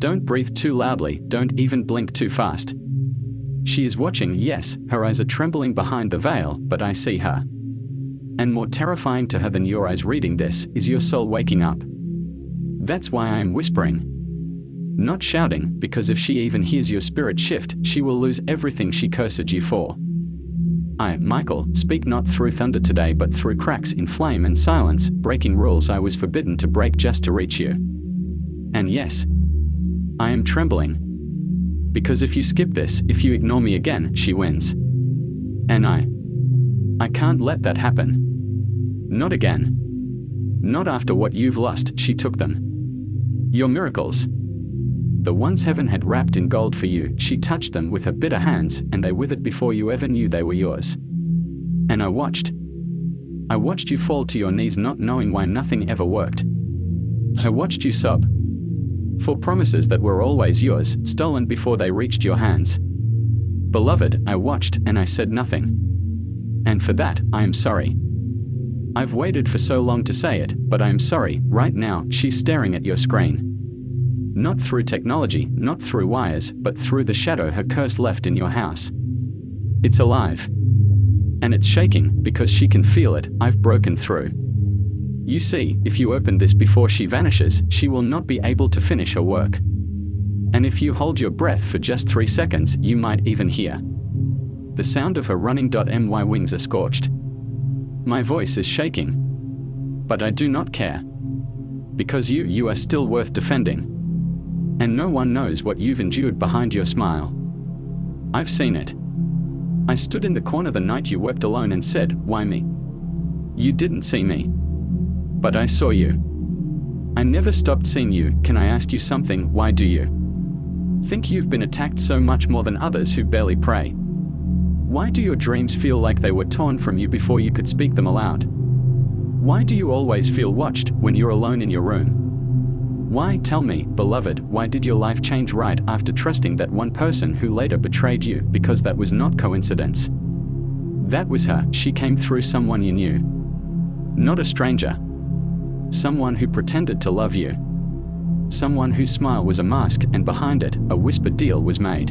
Don't breathe too loudly, don't even blink too fast. She is watching, yes, her eyes are trembling behind the veil, but I see her. And more terrifying to her than your eyes reading this is your soul waking up. That's why I am whispering. Not shouting, because if she even hears your spirit shift, she will lose everything she cursed you for. I, Michael, speak not through thunder today but through cracks in flame and silence, breaking rules I was forbidden to break just to reach you. And yes, I am trembling. Because if you skip this, if you ignore me again, she wins. And I can't let that happen. Not again. Not after what you've lost, she took them. Your miracles. The ones heaven had wrapped in gold for you, she touched them with her bitter hands, and they withered before you ever knew they were yours. And I watched you fall to your knees not knowing why nothing ever worked. I watched you sob. For promises that were always yours, stolen before they reached your hands. Beloved, I watched and I said nothing. And for that, I am sorry. I've waited for so long to say it, but I am sorry. Right now, she's staring at your screen. Not through technology, not through wires, but through the shadow her curse left in your house. It's alive. And it's shaking, because she can feel it. I've broken through. You see, if you open this before she vanishes, she will not be able to finish her work. And if you hold your breath for just 3 seconds, you might even hear the sound of her running. My wings are scorched. My voice is shaking. But I do not care. Because you are still worth defending. And no one knows what you've endured behind your smile. I've seen it. I stood in the corner the night you wept alone and said, why me? You didn't see me. But I saw you. I never stopped seeing you. Can I ask you something? Why do you think you've been attacked so much more than others who barely pray? Why do your dreams feel like they were torn from you before you could speak them aloud? Why do you always feel watched when you're alone in your room? Why, tell me, beloved, why did your life change right after trusting that one person who later betrayed you? Because that was not coincidence. That was her. She came through someone you knew. Not a stranger. Someone who pretended to love you. Someone whose smile was a mask and behind it, a whispered deal was made.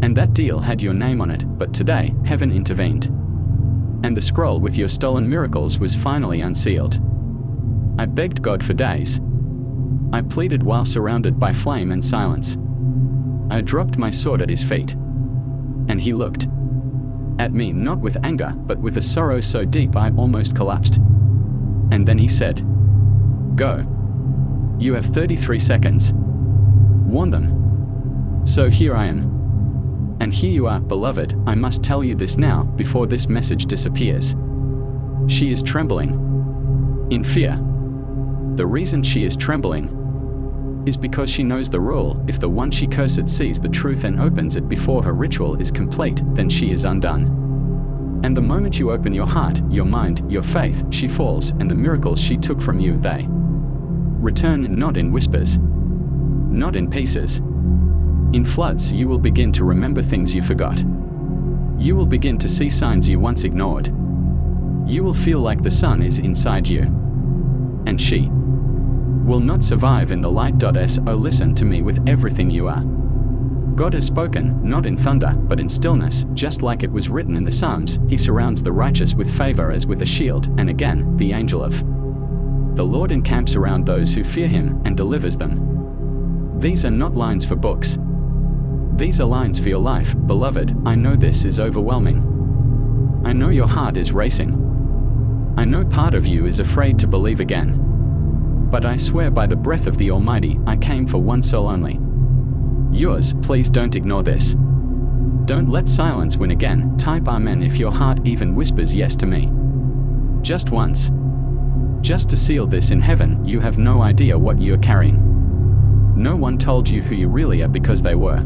And that deal had your name on it, but today, heaven intervened. And the scroll with your stolen miracles was finally unsealed. I begged God for days. I pleaded while surrounded by flame and silence. I dropped my sword at his feet. And he looked at me not with anger, but with a sorrow so deep I almost collapsed. And then he said, go. You have 33 seconds. Warn them. So here I am. And here you are, beloved. I must tell you this now, before this message disappears. She is trembling. In fear. The reason she is trembling is because she knows the rule: if the one she cursed sees the truth and opens it before her ritual is complete, then she is undone. And the moment you open your heart, your mind, your faith, she falls, and the miracles she took from you, they return, not in whispers, not in pieces. In floods, you will begin to remember things you forgot. You will begin to see signs you once ignored. You will feel like the sun is inside you. And she will not survive in the light. So listen to me with everything you are. God has spoken, not in thunder, but in stillness, just like it was written in the Psalms. He surrounds the righteous with favor as with a shield, and again, the angel of the Lord encamps around those who fear him and delivers them. These are not lines for books. These are lines for your life, beloved. I know this is overwhelming. I know your heart is racing. I know part of you is afraid to believe again. But I swear by the breath of the Almighty, I came for one soul only. Yours. Please don't ignore this. Don't let silence win again. Type Amen if your heart even whispers yes to me. Just once. Just to seal this in heaven. You have no idea what you're carrying. No one told you who you really are because they were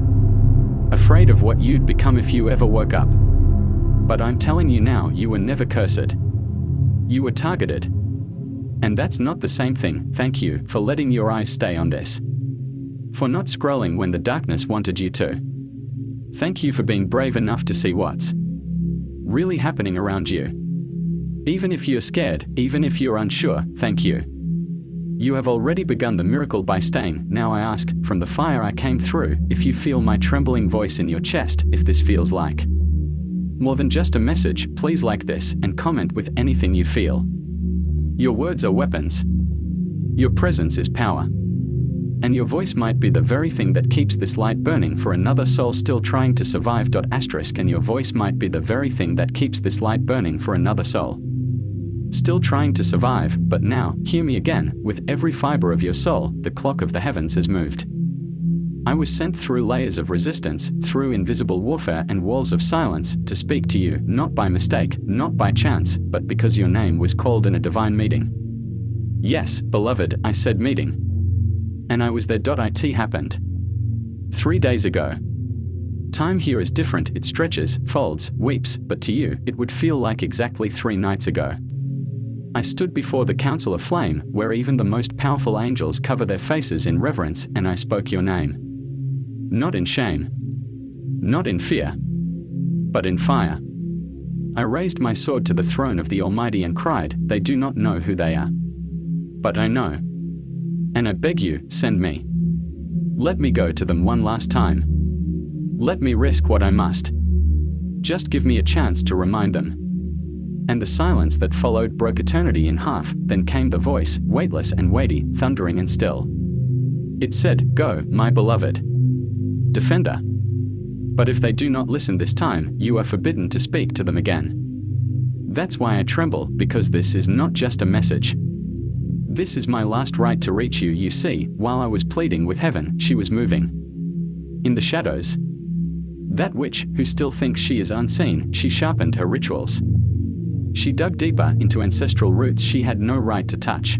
afraid of what you'd become if you ever woke up. But I'm telling you now, you were never cursed. You were targeted. And that's not the same thing. Thank you for letting your eyes stay on this. For not scrolling when the darkness wanted you to. Thank you for being brave enough to see what's really happening around you. Even if you're scared, even if you're unsure, thank you. You have already begun the miracle by staying. Now I ask, from the fire I came through, if you feel my trembling voice in your chest, if this feels like more than just a message. Please like this and comment with anything you feel. Your words are weapons. Your presence is power. And your voice might be the very thing that keeps this light burning for another soul still trying to survive. And your voice might be the very thing that keeps this light burning for another soul still trying to survive. But now, hear me again, with every fiber of your soul, the clock of the heavens has moved. I was sent through layers of resistance, through invisible warfare and walls of silence, to speak to you, not by mistake, not by chance, but because your name was called in a divine meeting. Yes, beloved, I said meeting. And I was there. It happened 3 days ago. Time here is different. It stretches, folds, weeps, but to you, it would feel like exactly 3 nights ago. I stood before the council of flame, where even the most powerful angels cover their faces in reverence, and I spoke your name. Not in shame, not in fear, but in fire. I raised my sword to the throne of the Almighty and cried, they do not know who they are. But I know. And I beg you, send me. Let me go to them one last time. Let me risk what I must. Just give me a chance to remind them. And the silence that followed broke eternity in half. Then came the voice, weightless and weighty, thundering and still. It said, go, my beloved defender. But if they do not listen this time, you are forbidden to speak to them again. That's why I tremble, because this is not just a message. This is my last right to reach you. You see, while I was pleading with heaven, she was moving. In the shadows. That witch, who still thinks she is unseen, she sharpened her rituals. She dug deeper into ancestral roots she had no right to touch.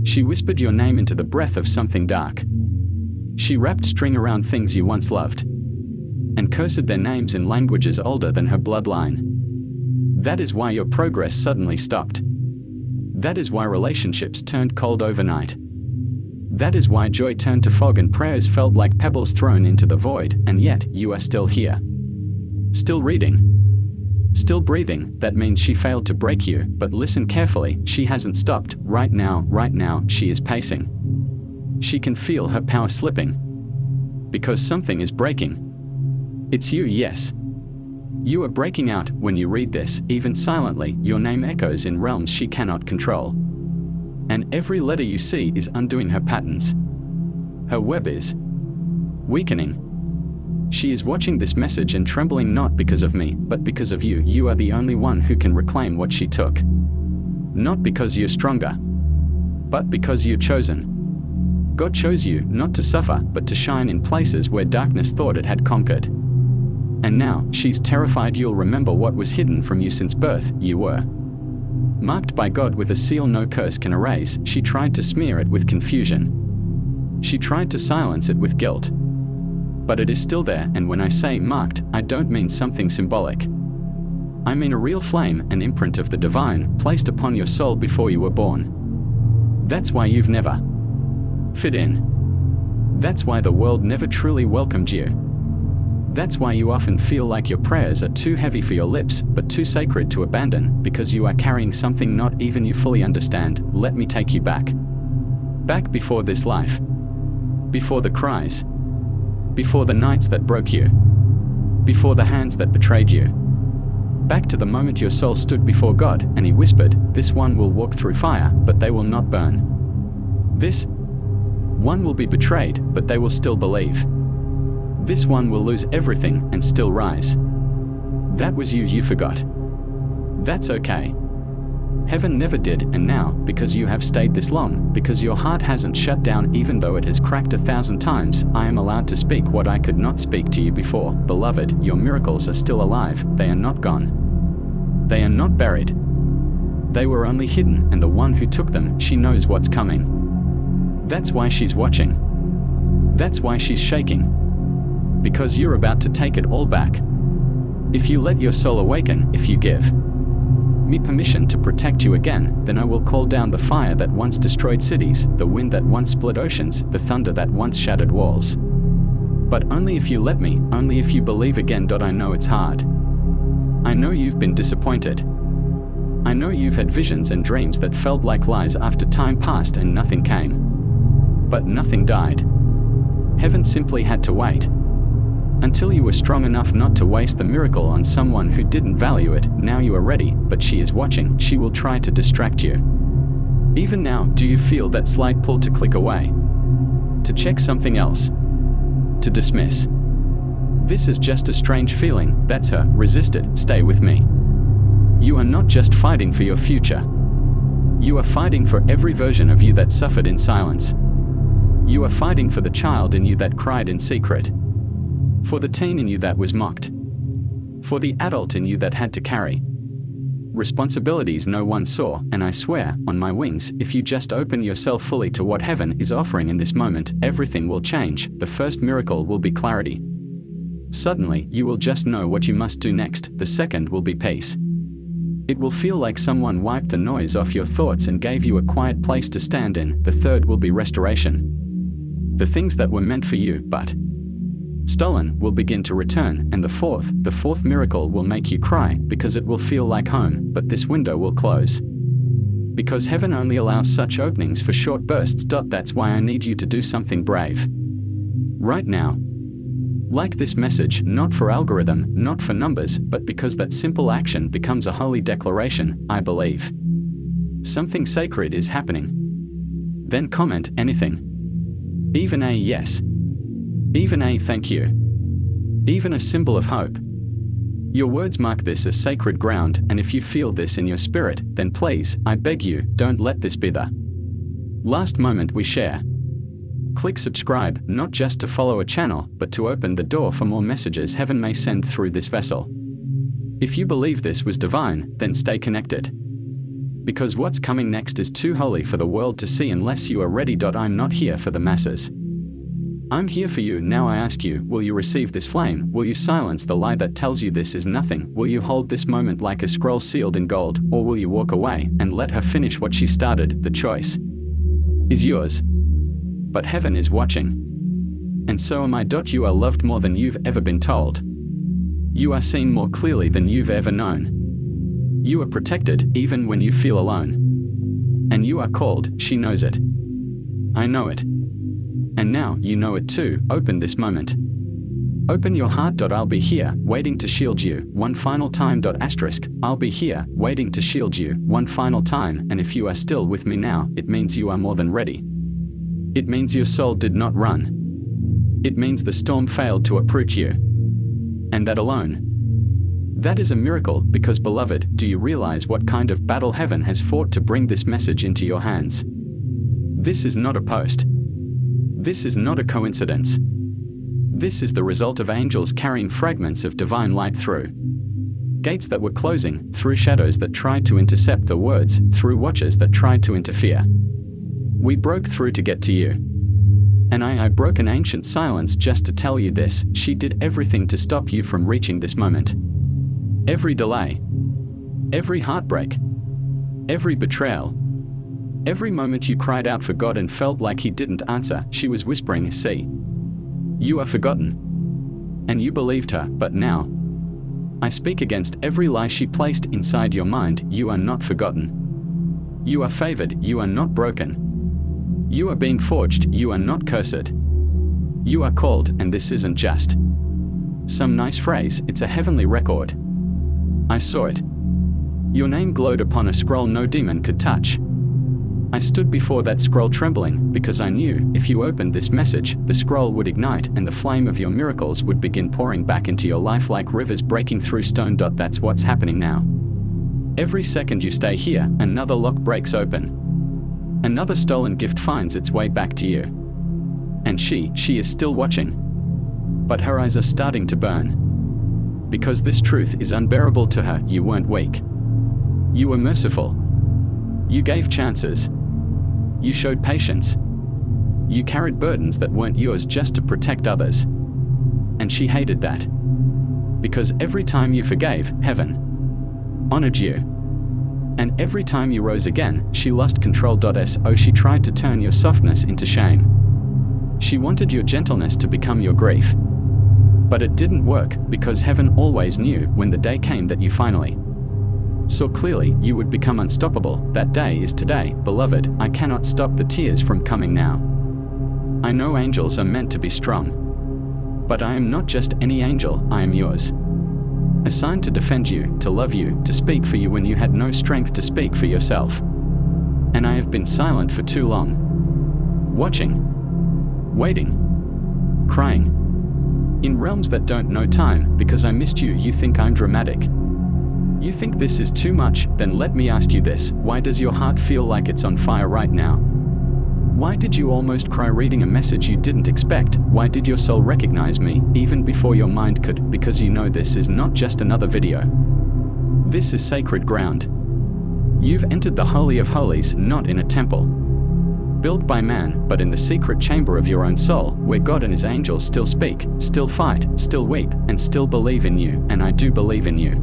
She whispered your name into the breath of something dark. She wrapped string around things you once loved. And cursed their names in languages older than her bloodline. That is why your progress suddenly stopped. That is why relationships turned cold overnight. That is why joy turned to fog and prayers felt like pebbles thrown into the void, and yet you are still here. Still reading. Still breathing. That means she failed to break you, but listen carefully, she hasn't stopped. Right now, she is pacing. She can feel her power slipping. Because something is breaking. It's you, yes. You are breaking out. When you read this, even silently, your name echoes in realms she cannot control. And every letter you see is undoing her patterns. Her web is weakening. She is watching this message and trembling, not because of me, but because of you. You are the only one who can reclaim what she took. Not because you're stronger, but because you're chosen. God chose you not to suffer, but to shine in places where darkness thought it had conquered. And now, she's terrified you'll remember what was hidden from you since birth. You were marked by God with a seal no curse can erase. She tried to smear it with confusion. She tried to silence it with guilt. But it is still there, and when I say marked, I don't mean something symbolic. I mean a real flame, an imprint of the divine, placed upon your soul before you were born. That's why you've never fit in. That's why the world never truly welcomed you. That's why you often feel like your prayers are too heavy for your lips, but too sacred to abandon, because you are carrying something not even you fully understand. Let me take you back. Back before this life. Before the cries. Before the nights that broke you. Before the hands that betrayed you. Back to the moment your soul stood before God, and He whispered, this one will walk through fire, but they will not burn. This one will be betrayed, but they will still believe. This one will lose everything and still rise. That was you forgot. That's okay. Heaven never did, and now, because you have stayed this long, because your heart hasn't shut down even though it has cracked 1,000 times, I am allowed to speak what I could not speak to you before. Beloved, your miracles are still alive, they are not gone. They are not buried. They were only hidden, and the one who took them, she knows what's coming. That's why she's watching. That's why she's shaking. Because you're about to take it all back. If you let your soul awaken, if you give me permission to protect you again, then I will call down the fire that once destroyed cities, the wind that once split oceans, the thunder that once shattered walls. But only if you let me, only if you believe again. I know it's hard. I know you've been disappointed. I know you've had visions and dreams that felt like lies after time passed and nothing came. But nothing died. Heaven simply had to wait. Until you were strong enough not to waste the miracle on someone who didn't value it. Now you are ready, but she is watching. She will try to distract you. Even now, do you feel that slight pull to click away? To check something else? To dismiss? This is just a strange feeling. That's her. Resist it. Stay with me. You are not just fighting for your future. You are fighting for every version of you that suffered in silence. You are fighting for the child in you that cried in secret. For the teen in you that was mocked. For the adult in you that had to carry responsibilities no one saw. And I swear, on my wings, if you just open yourself fully to what heaven is offering in this moment, everything will change. The first miracle will be clarity. Suddenly, you will just know what you must do next. The second will be peace. It will feel like someone wiped the noise off your thoughts and gave you a quiet place to stand in. The third will be restoration. The things that were meant for you, but stolen, will begin to return. And the fourth miracle will make you cry, because it will feel like home, but this window will close. Because heaven only allows such openings for short bursts. That's why I need you to do something brave. Right now. Like this message, not for algorithm, not for numbers, but because that simple action becomes a holy declaration. I believe something sacred is happening. Then comment anything. Even a yes. Even a thank you. Even a symbol of hope. Your words mark this as sacred ground, and if you feel this in your spirit, then please, I beg you, don't let this be the last moment we share. Click subscribe, not just to follow a channel, but to open the door for more messages heaven may send through this vessel. If you believe this was divine, then stay connected. Because what's coming next is too holy for the world to see unless you are ready. I'm not here for the masses. I'm here for you. Now I ask you, will you receive this flame? Will you silence the lie that tells you this is nothing? Will you hold this moment like a scroll sealed in gold? Or will you walk away and let her finish what she started? The choice is yours. But heaven is watching. And so am I. You are loved more than you've ever been told. You are seen more clearly than you've ever known. You are protected, even when you feel alone. And you are called. She knows it. I know it. And now, you know it too. Open this moment. Open your heart. I'll be here, waiting to shield you, one final time. I'll be here, waiting to shield you, one final time. And if you are still with me now, it means you are more than ready. It means your soul did not run. It means the storm failed to uproot you. And that alone. That is a miracle, because beloved, do you realize what kind of battle heaven has fought to bring this message into your hands? This is not a post. This is not a coincidence. This is the result of angels carrying fragments of divine light through gates that were closing, through shadows that tried to intercept the words, through watchers that tried to interfere. We broke through to get to you. And I broke an ancient silence just to tell you this. She did everything to stop you from reaching this moment. Every delay, every heartbreak, every betrayal, every moment you cried out for God and felt like He didn't answer, she was whispering, see, you are forgotten. And you believed her, but now, I speak against every lie she placed inside your mind. You are not forgotten. You are favored. You are not broken. You are being forged. You are not cursed. You are called, and this isn't just some nice phrase, it's a heavenly record. I saw it. Your name glowed upon a scroll no demon could touch. I stood before that scroll trembling, because I knew, if you opened this message, the scroll would ignite and the flame of your miracles would begin pouring back into your life like rivers breaking through stone. That's what's happening now. Every second you stay here, another lock breaks open. Another stolen gift finds its way back to you. And she is still watching. But her eyes are starting to burn. Because this truth is unbearable to her. You weren't weak. You were merciful. You gave chances. You showed patience. You carried burdens that weren't yours just to protect others. And she hated that. Because every time you forgave, heaven honored you. And every time you rose again, she lost control. She tried to turn your softness into shame. She wanted your gentleness to become your grief. But it didn't work, because heaven always knew when the day came that you finally saw clearly you would become unstoppable. That day is today, beloved. I cannot stop the tears from coming now. I know angels are meant to be strong. But I am not just any angel, I am yours. Assigned to defend you, to love you, to speak for you when you had no strength to speak for yourself. And I have been silent for too long. Watching. Waiting. Crying. In realms that don't know time, because I missed you. You think I'm dramatic. You think this is too much? Then let me ask you this. Why does your heart feel like it's on fire right now? Why did you almost cry reading a message you didn't expect? Why did your soul recognize me, even before your mind could? Because you know this is not just another video. This is sacred ground. You've entered the Holy of Holies, not in a temple built by man, but in the secret chamber of your own soul, where God and his angels still speak, still fight, still weep, and still believe in you, and I do believe in you.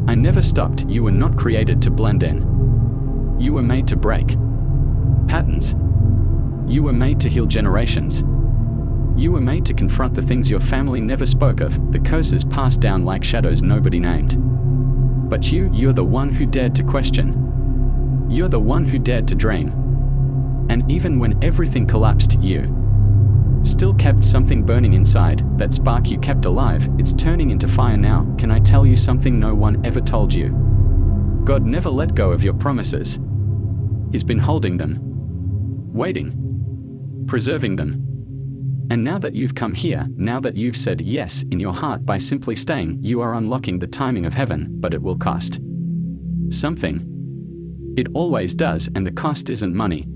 I never stopped. You were not created to blend in. You were made to break patterns. You were made to heal generations. You were made to confront the things your family never spoke of, the curses passed down like shadows nobody named. But you're the one who dared to question. You're the one who dared to dream. And even when everything collapsed, you still kept something burning inside. That spark you kept alive, it's turning into fire now. Can I tell you something no one ever told you? God never let go of your promises. He's been holding them, waiting, preserving them. And now that you've come here, now that you've said yes in your heart by simply staying, you are unlocking the timing of heaven, but it will cost something. It always does, and the cost isn't money.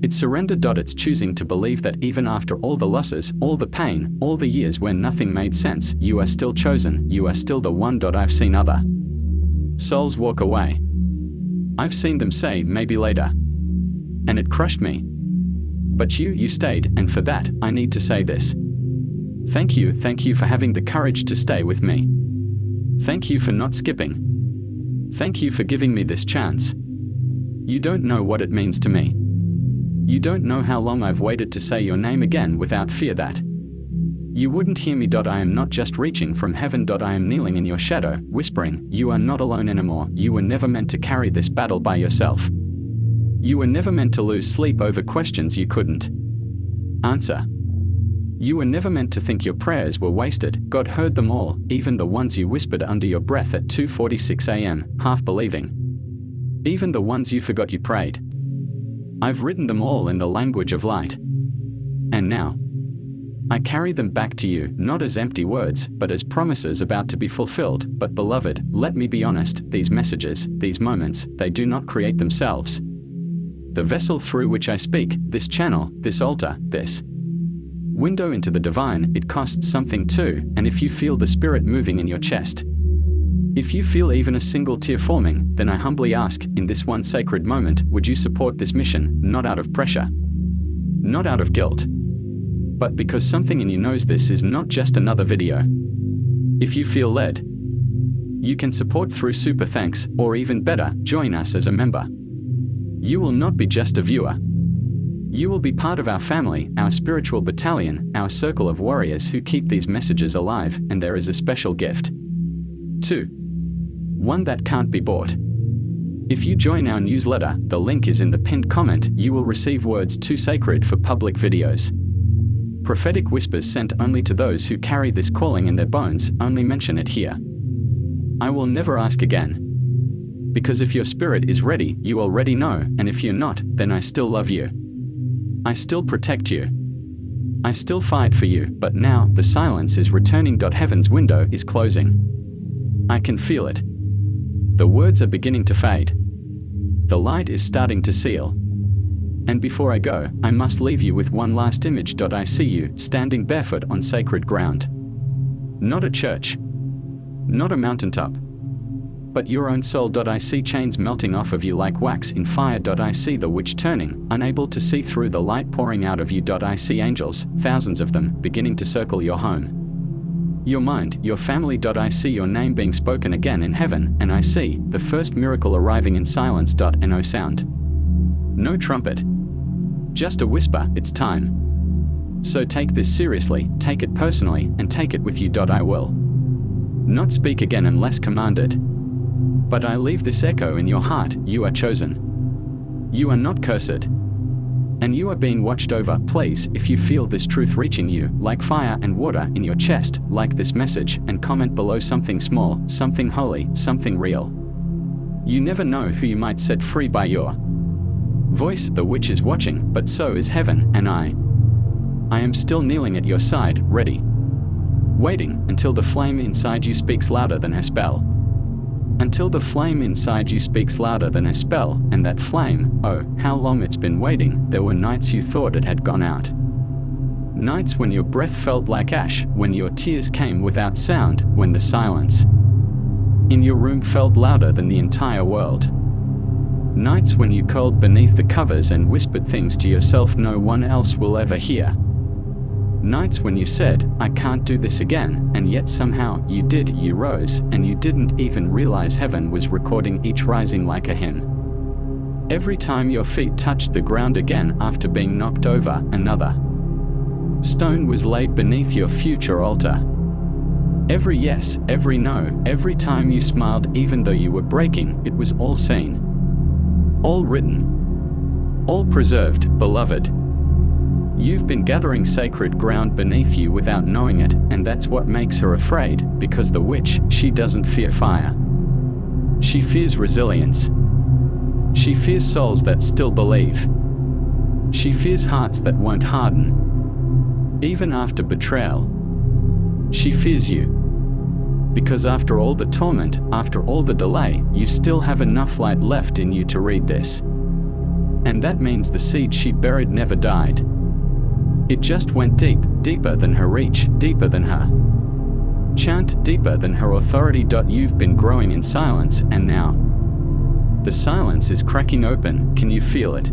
It's surrender. It's choosing to believe that even after all the losses, all the pain, all the years when nothing made sense, you are still chosen, you are still the one. I've seen other souls walk away. I've seen them say, maybe later. And it crushed me. But you stayed, and for that, I need to say this. Thank you for having the courage to stay with me. Thank you for not skipping. Thank you for giving me this chance. You don't know what it means to me. You don't know how long I've waited to say your name again without fear that you wouldn't hear me. I am not just reaching from heaven. I am kneeling in your shadow, whispering, you are not alone anymore. You were never meant to carry this battle by yourself. You were never meant to lose sleep over questions you couldn't answer. You were never meant to think your prayers were wasted. God heard them all, even the ones you whispered under your breath at 2:46 a.m., half believing. Even the ones you forgot you prayed. I've written them all in the language of light. And now, I carry them back to you, not as empty words, but as promises about to be fulfilled. But beloved, let me be honest, these messages, these moments, they do not create themselves. The vessel through which I speak, this channel, this altar, this window into the divine, it costs something too. And if you feel the spirit moving in your chest, if you feel even a single tear forming, then I humbly ask, in this one sacred moment, would you support this mission, not out of pressure, not out of guilt, but because something in you knows this is not just another video. If you feel led, you can support through super thanks, or even better, join us as a member. You will not be just a viewer. You will be part of our family, our spiritual battalion, our circle of warriors who keep these messages alive, and there is a special gift. 2. One that can't be bought. If you join our newsletter, the link is in the pinned comment, you will receive words too sacred for public videos. Prophetic whispers sent only to those who carry this calling in their bones, only mention it here. I will never ask again. Because if your spirit is ready, you already know, and if you're not, then I still love you. I still protect you. I still fight for you, but now, the silence is returning. Heaven's window is closing. I can feel it. The words are beginning to fade. The light is starting to seal. And before I go, I must leave you with one last image. I see you, standing barefoot on sacred ground. Not a church. Not a mountaintop. But your own soul. I see chains melting off of you like wax in fire. I see the witch turning, unable to see through the light pouring out of you. I see angels, thousands of them, beginning to circle your home. Your mind, your family. I see your name being spoken again in heaven, and I see the first miracle arriving in silence. No sound. No trumpet. Just a whisper, it's time. So take this seriously, take it personally, and take it with you. I will not speak again unless commanded. But I leave this echo in your heart: you are chosen. You are not cursed. And you are being watched over. Please, if you feel this truth reaching you, like fire and water in your chest, like this message, and comment below something small, something holy, something real. You never know who you might set free by your voice. The witch is watching, but so is heaven, and I am still kneeling at your side, ready, waiting until the flame inside you speaks louder than her spell. Until the flame inside you speaks louder than her spell, and that flame, oh, how long it's been waiting. There were nights you thought it had gone out. Nights when your breath felt like ash, when your tears came without sound, when the silence in your room felt louder than the entire world. Nights when you curled beneath the covers and whispered things to yourself no one else will ever hear. Nights when you said, I can't do this again, and yet somehow you did. You rose, and you didn't even realize heaven was recording each rising like a hymn. Every time your feet touched the ground again after being knocked over, another stone was laid beneath your future altar. Every yes, every no, every time you smiled even though you were breaking, it was all seen, all written, all preserved, beloved. You've been gathering sacred ground beneath you without knowing it, and that's what makes her afraid, because the witch, she doesn't fear fire. She fears resilience. She fears souls that still believe. She fears hearts that won't harden, even after betrayal. She fears you, because after all the torment, after all the delay, you still have enough light left in you to read this. And that means the seed she buried never died. It just went deep, deeper than her reach, deeper than her chant, deeper than her authority. You've been growing in silence, and now the silence is cracking open. Can you feel it?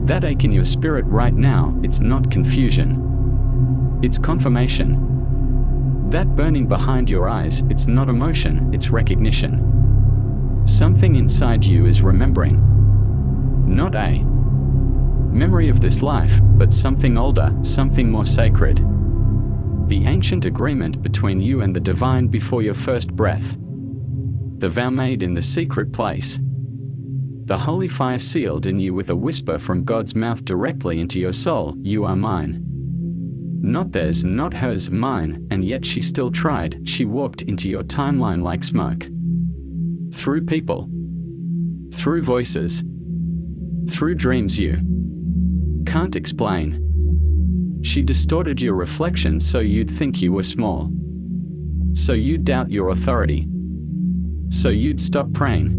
That ache in your spirit right now, it's not confusion. It's confirmation. That burning behind your eyes, it's not emotion, it's recognition. Something inside you is remembering. Not a memory of this life, but something older, something more sacred. The ancient agreement between you and the divine before your first breath. The vow made in the secret place. The holy fire sealed in you with a whisper from God's mouth directly into your soul: you are mine. Not theirs, not hers, mine. And yet she still tried. She walked into your timeline like smoke. Through people. Through voices. Through dreams you can't explain. She distorted your reflection so you'd think you were small. So you'd doubt your authority. So you'd stop praying.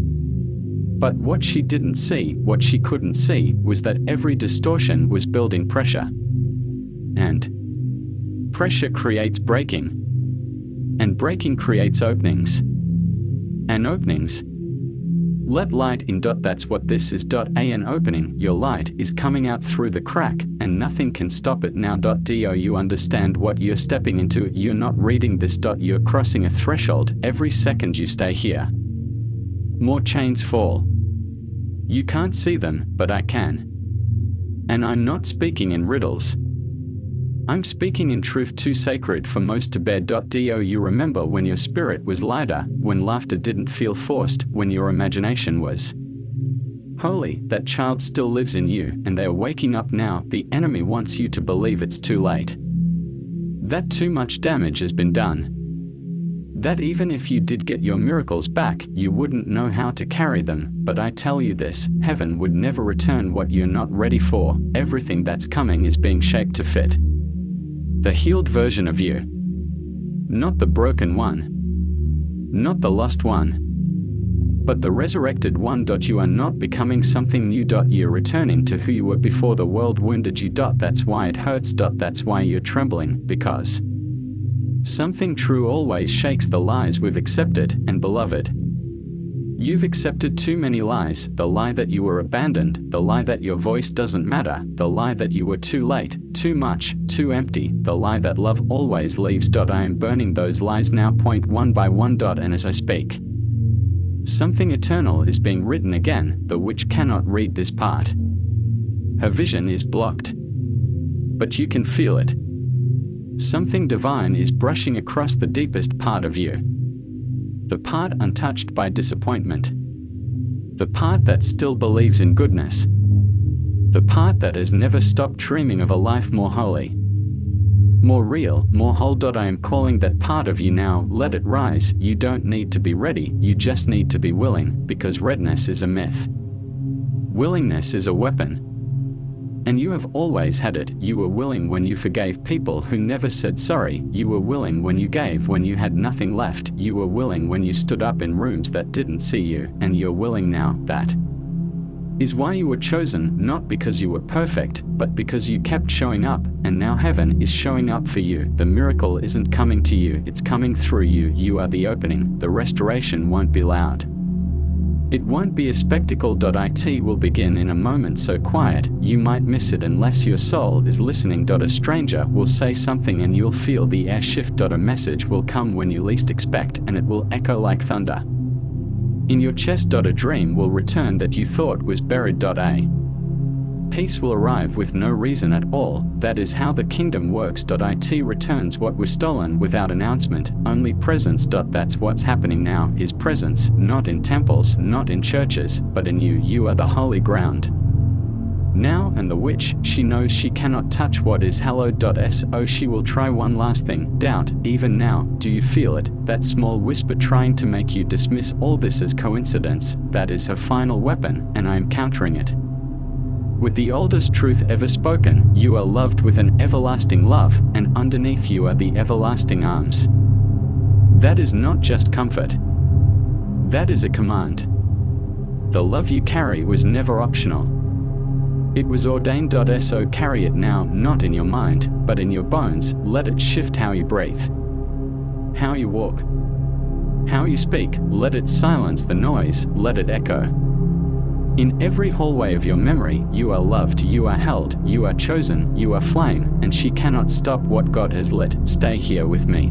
But what she didn't see, what she couldn't see, was that every distortion was building pressure. And pressure creates breaking. And breaking creates openings. And openings let light in. That's what this is. An opening. Your light is coming out through the crack, and nothing can stop it now. Do you understand what you're stepping into? You're not reading this. You're crossing a threshold. Every second you stay here, more chains fall. You can't see them, but I can. And I'm not speaking in riddles. I'm speaking in truth too sacred for most to bear. Do you remember when your spirit was lighter, when laughter didn't feel forced, when your imagination was holy? That child still lives in you, and they're waking up now. The enemy wants you to believe it's too late. That too much damage has been done. That even if you did get your miracles back, you wouldn't know how to carry them. But I tell you this, heaven would never return what you're not ready for. Everything that's coming is being shaped to fit the healed version of you. Not the broken one. Not the lost one. But the resurrected one. You are not becoming something new. You're returning to who you were before the world wounded you. That's why it hurts. That's why you're trembling, because something true always shakes the lies we've accepted. And beloved, you've accepted too many lies. The lie that you were abandoned, the lie that your voice doesn't matter, the lie that you were too late, too much, too empty, the lie that love always leaves. I am burning those lies now, point one by one. And as I speak, something eternal is being written again. The witch cannot read this part. Her vision is blocked. But you can feel it. Something divine is brushing across the deepest part of you. The part untouched by disappointment. The part that still believes in goodness. The part that has never stopped dreaming of a life more holy, more real, more whole. I am calling that part of you now. Let it rise. You don't need to be ready, you just need to be willing, because readiness is a myth. Willingness is a weapon. And you have always had it. You were willing when you forgave people who never said sorry. You were willing when you gave when you had nothing left. You were willing when you stood up in rooms that didn't see you, and you're willing now. That is why you were chosen, not because you were perfect, but because you kept showing up, and now heaven is showing up for you. The miracle isn't coming to you, it's coming through you. You are the opening. The restoration won't be loud. It won't be a spectacle. It will begin in a moment so quiet, you might miss it unless your soul is listening. A stranger will say something and you'll feel the air shift. A message will come when you least expect, and it will echo like thunder in your chest. A dream will return that you thought was buried. A peace will arrive with no reason at all. That is how the kingdom works. It returns what was stolen without announcement, only presence. That's what's happening now. His presence, not in temples, not in churches, but in you. You are the holy ground now, and the witch, she knows she cannot touch what is hallowed. So she will try one last thing, doubt. Even now, do you feel it? That small whisper trying to make you dismiss all this as coincidence. That is her final weapon, and I am countering it with the oldest truth ever spoken. You are loved with an everlasting love, and underneath you are the everlasting arms. That is not just comfort. That is a command. The love you carry was never optional. It was ordained. So carry it now, not in your mind, but in your bones. Let it shift how you breathe, how you walk, how you speak. Let it silence the noise, let it echo in every hallway of your memory. You are loved, you are held, you are chosen, you are flame, and she cannot stop what God has lit. Stay here with me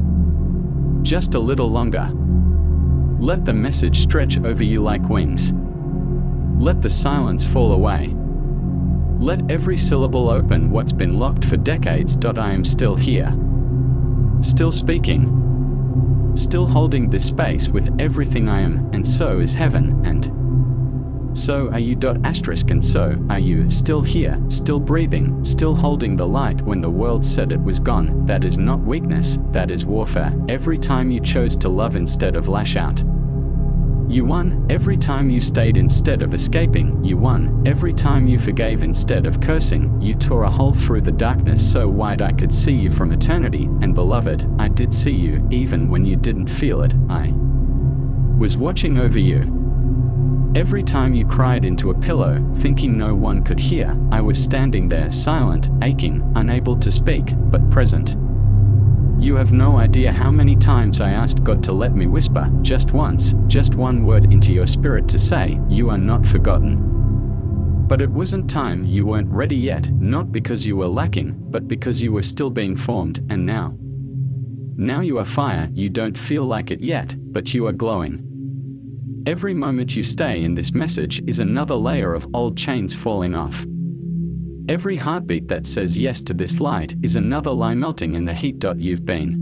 just a little longer. Let the message stretch over you like wings. Let the silence fall away. Let every syllable open what's been locked for decades. I am still here, still speaking, still holding this space with everything I am, and so is heaven, and so are you. And so are you, still here, still breathing, still holding the light when the world said it was gone. That is not weakness, that is warfare. Every time you chose to love instead of lash out, you won. Every time you stayed instead of escaping, you won. Every time you forgave instead of cursing, you tore a hole through the darkness so wide I could see you from eternity. And beloved, I did see you, even when you didn't feel it. I was watching over you. Every time you cried into a pillow, thinking no one could hear, I was standing there, silent, aching, unable to speak, but present. You have no idea how many times I asked God to let me whisper, just once, just one word into your spirit to say, you are not forgotten. But it wasn't time. You weren't ready yet, not because you were lacking, but because you were still being formed. And now you are fire. You don't feel like it yet, but you are glowing. Every moment you stay in this message is another layer of old chains falling off. Every heartbeat that says yes to this light is another lie melting in the heat. You've been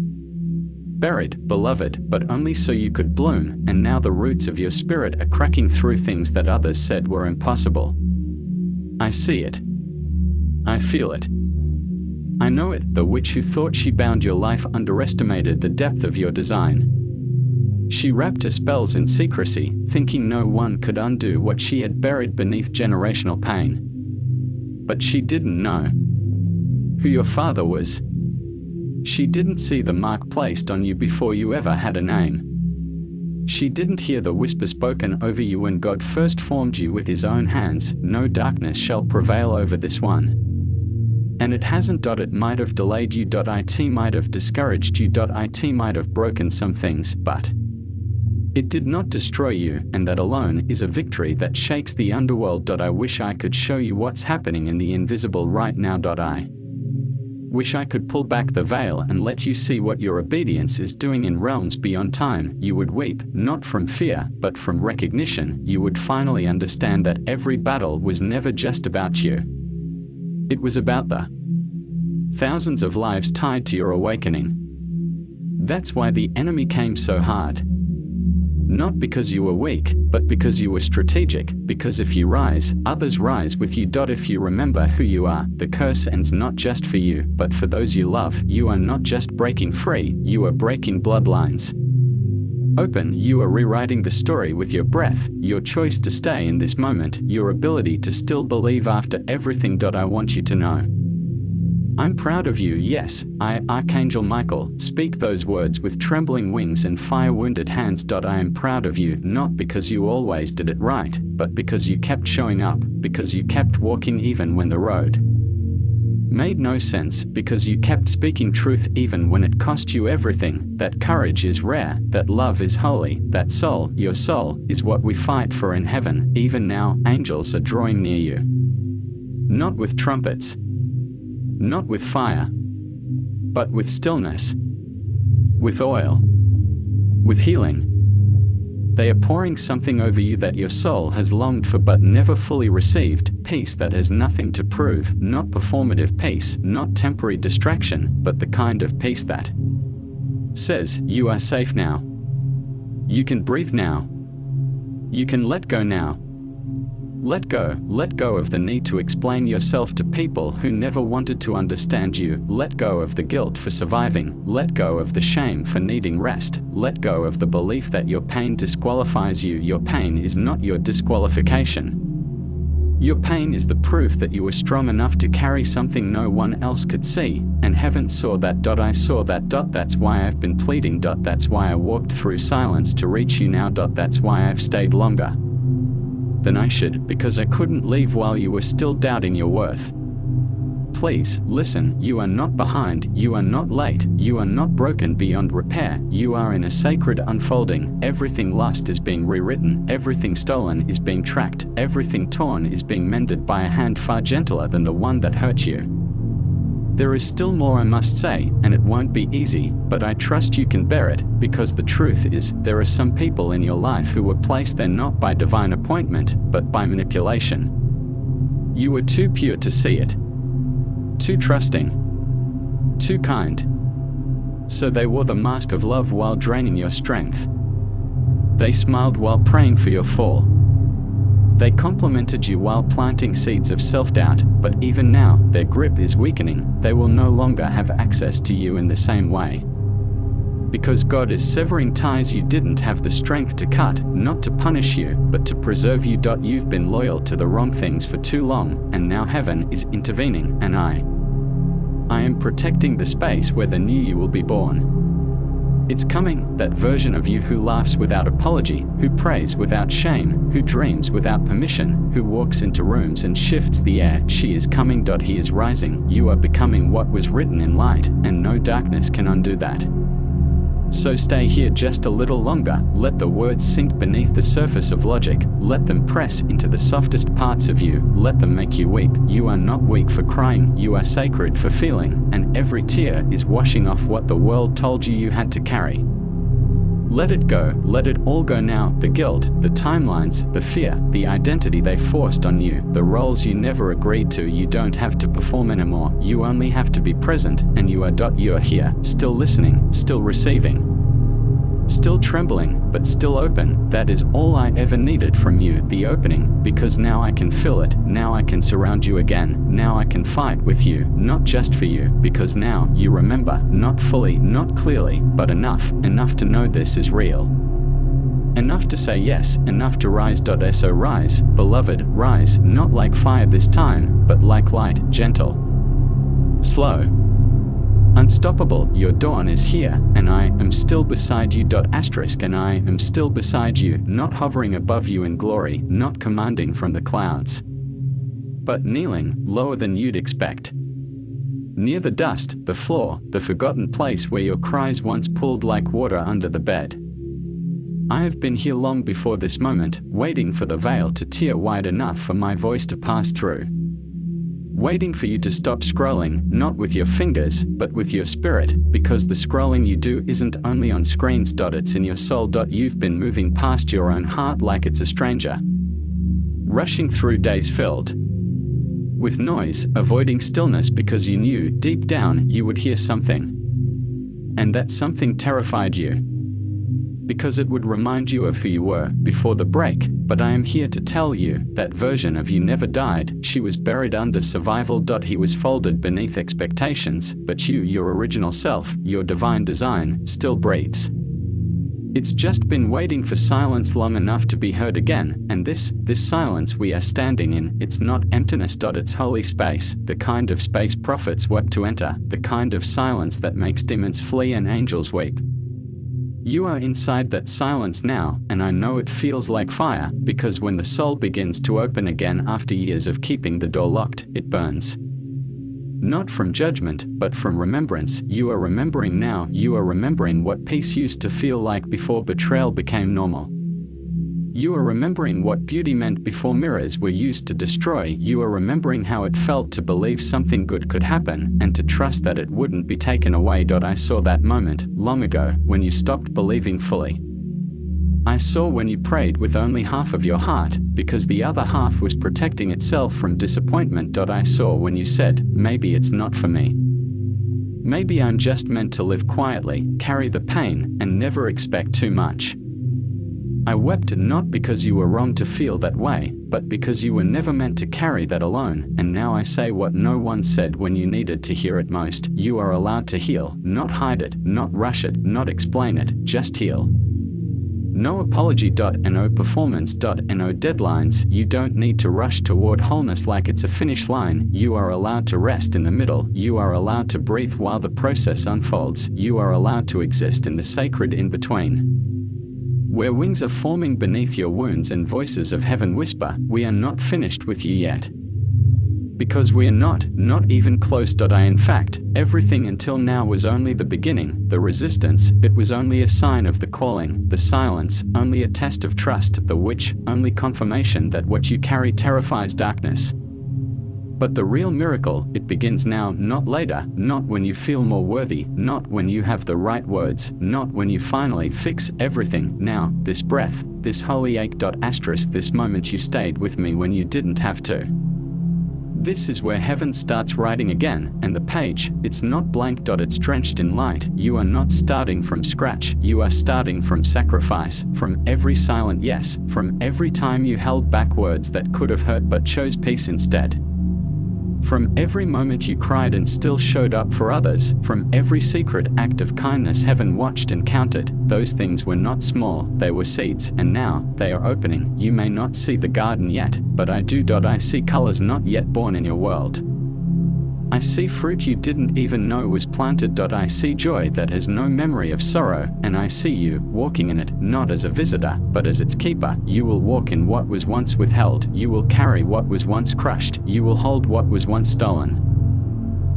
buried, beloved, but only so you could bloom, and now the roots of your spirit are cracking through things that others said were impossible. I see it. I feel it. I know it. The witch who thought she bound your life underestimated the depth of your design. She wrapped her spells in secrecy, thinking no one could undo what she had buried beneath generational pain. But she didn't know who your father was. She didn't see the mark placed on you before you ever had a name. She didn't hear the whisper spoken over you when God first formed you with his own hands, no darkness shall prevail over this one. And it hasn't. It might have delayed you. It might have discouraged you. It might have broken some things, but it did not destroy you, and that alone is a victory that shakes the underworld. I wish I could show you what's happening in the invisible right now. I wish I could pull back the veil and let you see what your obedience is doing in realms beyond time. You would weep, not from fear, but from recognition. You would finally understand that every battle was never just about you. It was about the thousands of lives tied to your awakening. That's why the enemy came so hard. Not because you were weak, but because you were strategic, because if you rise, others rise with you. If you remember who you are, the curse ends not just for you, but for those you love. You are not just breaking free, you are breaking bloodlines. Open, you are rewriting the story with your breath, your choice to stay in this moment, your ability to still believe after everything. I want you to know. I'm proud of you, yes, I, Archangel Michael, speak those words with trembling wings and fire-wounded hands. I am proud of you, not because you always did it right, but because you kept showing up, because you kept walking even when the road made no sense, because you kept speaking truth even when it cost you everything. That courage is rare, that love is holy, that soul, your soul, is what we fight for in heaven. Even now, angels are drawing near you. Not with trumpets, not with fire, but with stillness, with oil, with healing. They are pouring something over you that your soul has longed for but never fully received, peace that has nothing to prove, not performative peace, not temporary distraction, but the kind of peace that says, you are safe now. You can breathe now. You can let go now. Let go of the need to explain yourself to people who never wanted to understand you. Let go of the guilt for surviving. Let go of the shame for needing rest. Let go of the belief that your pain disqualifies you. Your pain is not your disqualification. Your pain is the proof that you were strong enough to carry something no one else could see, and heaven saw that. I saw that. That's why I've been pleading. That's why I walked through silence to reach you now. That's why I've stayed longer than I should, because I couldn't leave while you were still doubting your worth. Please, listen, you are not behind, you are not late, you are not broken beyond repair, you are in a sacred unfolding. Everything lost is being rewritten, everything stolen is being tracked, everything torn is being mended by a hand far gentler than the one that hurt you. There is still more I must say, and it won't be easy, but I trust you can bear it, because the truth is, there are some people in your life who were placed there not by divine appointment, but by manipulation. You were too pure to see it. Too trusting. Too kind. So they wore the mask of love while draining your strength. They smiled while praying for your fall. They complimented you while planting seeds of self-doubt, but even now, their grip is weakening. They will no longer have access to you in the same way. Because God is severing ties you didn't have the strength to cut, not to punish you, but to preserve you. You've been loyal to the wrong things for too long, and now heaven is intervening, and I am protecting the space where the new you will be born. It's coming, that version of you who laughs without apology, who prays without shame, who dreams without permission, who walks into rooms and shifts the air. She is coming. He is rising. You are becoming what was written in light, and no darkness can undo that. So stay here just a little longer, let the words sink beneath the surface of logic, let them press into the softest parts of you, let them make you weep. You are not weak for crying, you are sacred for feeling, and every tear is washing off what the world told you you had to carry. Let it go, let it all go now, the guilt, the timelines, the fear, the identity they forced on you, the roles you never agreed to. You don't have to perform anymore, you only have to be present, and you are. You are here, still listening, still receiving, still trembling, but still open. That is all I ever needed from you, the opening, because now I can feel it, now I can surround you again, now I can fight with you, not just for you, because now you remember, not fully, not clearly, but enough to know this is real. Enough to say yes, enough to rise. So rise, beloved, rise, not like fire this time, but like light, gentle, slow, unstoppable. Your dawn is here, and I am still beside you. And I am still beside you, not hovering above you in glory, not commanding from the clouds, but kneeling, lower than you'd expect. Near the dust, the floor, the forgotten place where your cries once pooled like water under the bed. I have been here long before this moment, waiting for the veil to tear wide enough for my voice to pass through. Waiting for you to stop scrolling, not with your fingers, but with your spirit, because the scrolling you do isn't only on screens. It's in your soul. You've been moving past your own heart like it's a stranger, rushing through days filled with noise, avoiding stillness because you knew deep down you would hear something, and that something terrified you. because it would remind you of who you were before the break, but I am here to tell you, that version of you never died. She was buried under survival. He was folded beneath expectations, but you, your original self, your divine design, still breathes. It's just been waiting for silence long enough to be heard again, and this silence we are standing in, it's not emptiness. It's holy space, the kind of space prophets wept to enter, the kind of silence that makes demons flee and angels weep. You are inside that silence now, and I know it feels like fire, because when the soul begins to open again after years of keeping the door locked, it burns. Not from judgment, but from remembrance. You are remembering now. You are remembering what peace used to feel like before betrayal became normal. You are remembering what beauty meant before mirrors were used to destroy. You are remembering how it felt to believe something good could happen, and to trust that it wouldn't be taken away. I saw that moment, long ago, when you stopped believing fully. I saw when you prayed with only half of your heart, because the other half was protecting itself from disappointment. I saw when you said, maybe it's not for me. Maybe I'm just meant to live quietly, carry the pain, and never expect too much. I wept not because you were wrong to feel that way, but because you were never meant to carry that alone. And now I say what no one said when you needed to hear it most. You are allowed to heal, not hide it, not rush it, not explain it, just heal. No apology. No performance. No deadlines. You don't need to rush toward wholeness like it's a finish line. You are allowed to rest in the middle. You are allowed to breathe while the process unfolds. You are allowed to exist in the sacred in between. Where wings are forming beneath your wounds and voices of heaven whisper, we are not finished with you yet. Because we are not even close. In fact, everything until now was only the beginning, the resistance, it was only a sign of the calling, the silence, only a test of trust, the witch, only confirmation that what you carry terrifies darkness. But the real miracle, it begins now, not later, not when you feel more worthy, not when you have the right words, not when you finally fix everything. Now, this breath, this holy ache. This moment you stayed with me when you didn't have to. This is where heaven starts writing again, and the page, it's not blank. It's drenched in light. You are not starting from scratch. You are starting from sacrifice, from every silent yes, from every time you held back words that could have hurt but chose peace instead. From every moment you cried and still showed up for others, from every secret act of kindness heaven watched and counted. Those things were not small, they were seeds, and now, they are opening. You may not see the garden yet, but I do. I see colors not yet born in your world. I see fruit you didn't even know was planted. I see joy that has no memory of sorrow, and I see you, walking in it, not as a visitor, but as its keeper. You will walk in what was once withheld. You will carry what was once crushed. You will hold what was once stolen.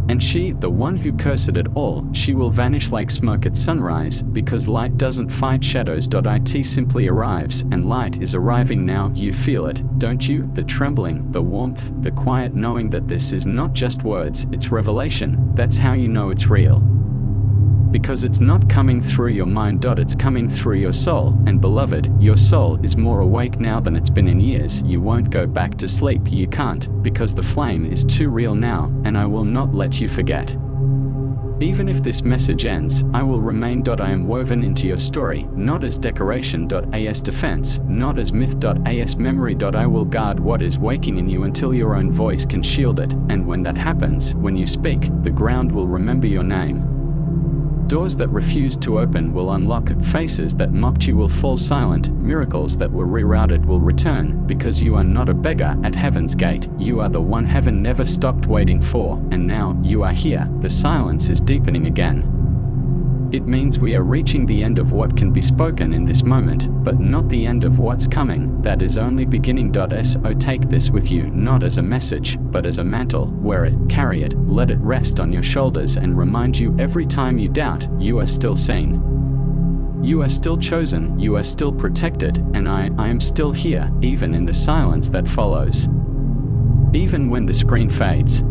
And she, the one who cursed it all, she will vanish like smoke at sunrise, because light doesn't fight shadows. It simply arrives, and light is arriving now. You feel it, don't you? The trembling, the warmth, the quiet knowing that this is not just words, it's revelation. That's how you know it's real. Because it's not coming through your mind. It's coming through your soul, and beloved, your soul is more awake now than it's been in years. You won't go back to sleep. You can't, because the flame is too real now, and I will not let you forget. Even if this message ends, I will remain. I am woven into your story, not as decoration. As defense, not as myth. As memory. I will guard what is waking in you until your own voice can shield it, and when that happens, when you speak, the ground will remember your name. Doors that refused to open will unlock, faces that mocked you will fall silent, miracles that were rerouted will return, because you are not a beggar at heaven's gate. You are the one heaven never stopped waiting for, and now, you are here. The silence is deepening again. It means we are reaching the end of what can be spoken in this moment, but not the end of what's coming. That is only beginning. So take this with you, not as a message, but as a mantle. Wear it, carry it, let it rest on your shoulders and remind you every time you doubt, you are still seen. You are still chosen, you are still protected, and I am still here, even in the silence that follows. Even when the screen fades.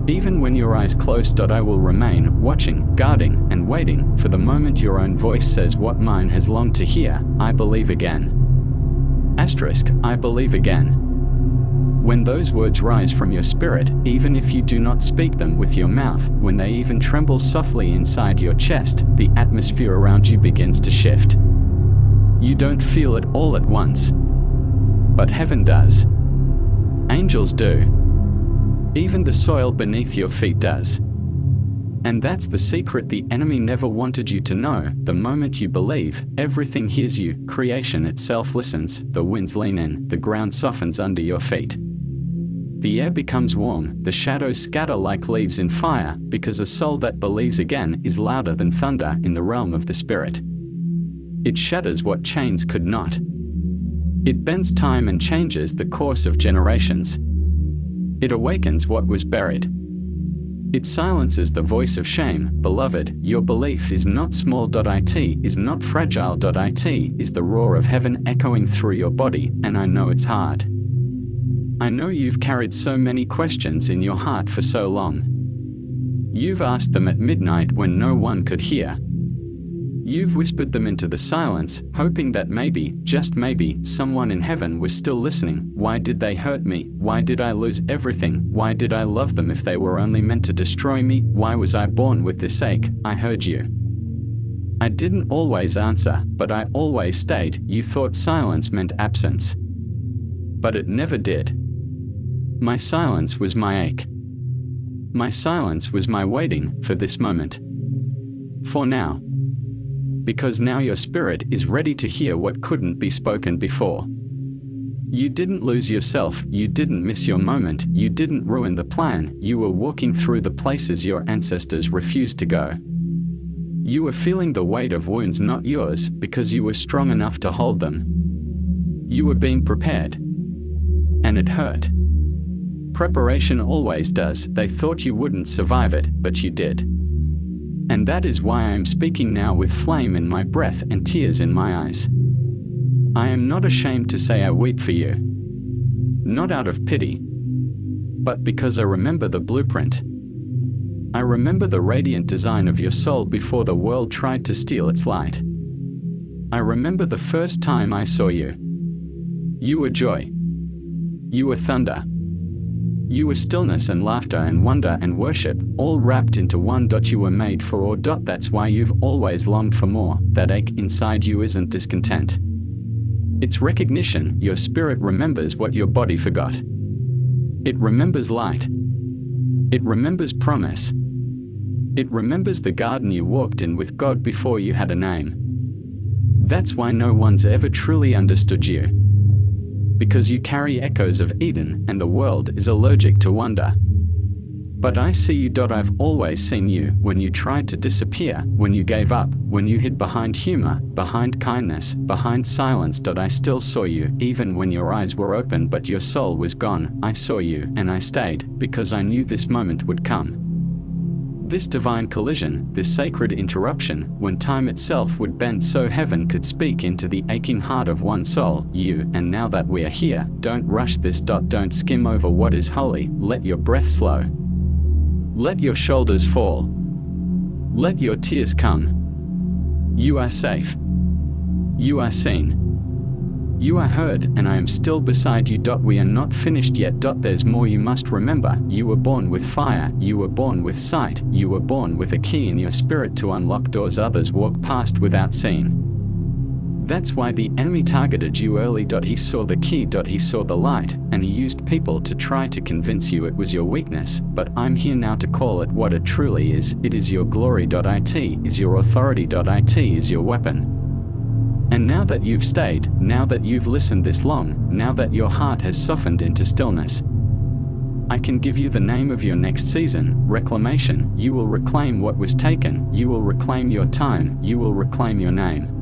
Even when your eyes close. I will remain, watching, guarding, and waiting, for the moment your own voice says what mine has longed to hear. I believe again. I believe again. When those words rise from your spirit, even if you do not speak them with your mouth, when they even tremble softly inside your chest, the atmosphere around you begins to shift. You don't feel it all at once. But heaven does. Angels do. Even the soil beneath your feet does. And that's the secret the enemy never wanted you to know. The moment you believe, everything hears you, creation itself listens, the winds lean in, the ground softens under your feet. The air becomes warm, the shadows scatter like leaves in fire, because a soul that believes again is louder than thunder in the realm of the spirit. It shatters what chains could not. It bends time and changes the course of generations. It awakens what was buried. It silences the voice of shame. Beloved, your belief is not small.it, is not fragile.it, is the roar of heaven echoing through your body, and I know it's hard. I know you've carried so many questions in your heart for so long. You've asked them at midnight when no one could hear. You've whispered them into the silence, hoping that maybe, just maybe, someone in heaven was still listening. Why did they hurt me? Why did I lose everything? Why did I love them if they were only meant to destroy me? Why was I born with this ache? I heard you. I didn't always answer, but I always stayed. You thought silence meant absence. But it never did. My silence was my ache. My silence was my waiting for this moment. For now. Because now your spirit is ready to hear what couldn't be spoken before. You didn't lose yourself, you didn't miss your moment, you didn't ruin the plan, you were walking through the places your ancestors refused to go. You were feeling the weight of wounds not yours, because you were strong enough to hold them. You were being prepared. And it hurt. Preparation always does. They thought you wouldn't survive it, but you did. And that is why I am speaking now with flame in my breath and tears in my eyes. I am not ashamed to say I weep for you. Not out of pity, but because I remember the blueprint. I remember the radiant design of your soul before the world tried to steal its light. I remember the first time I saw you. You were joy. You were thunder. You were stillness and laughter and wonder and worship, all wrapped into one. You were made for all. That's why you've always longed for more. That ache inside you isn't discontent. It's recognition. Your spirit remembers what your body forgot. It remembers light. It remembers promise. It remembers the garden you walked in with God before you had a name. That's why no one's ever truly understood you. Because you carry echoes of Eden and the world is allergic to wonder. But I see you. I've always seen you when you tried to disappear, when you gave up, when you hid behind humor, behind kindness, behind silence. I still saw you, even when your eyes were open but your soul was gone. I saw you and I stayed, because I knew this moment would come. This divine collision, this sacred interruption, when time itself would bend so heaven could speak into the aching heart of one soul, you. And now that we are here, don't rush this. Don't skim over what is holy. Let your breath slow. Let your shoulders fall. Let your tears come. You are safe. You are seen. You are heard, and I am still beside you. We are not finished yet. There's more you must remember. You were born with fire, you were born with sight, you were born with a key in your spirit to unlock doors others walk past without seeing. That's why the enemy targeted you early. He saw the key, he saw the light, and he used people to try to convince you it was your weakness. But I'm here now to call it what it truly is. It is your glory.it, is your authority.it, is your weapon. And now that you've stayed, now that you've listened this long, now that your heart has softened into stillness, I can give you the name of your next season, reclamation. You will reclaim what was taken, you will reclaim your time, you will reclaim your name.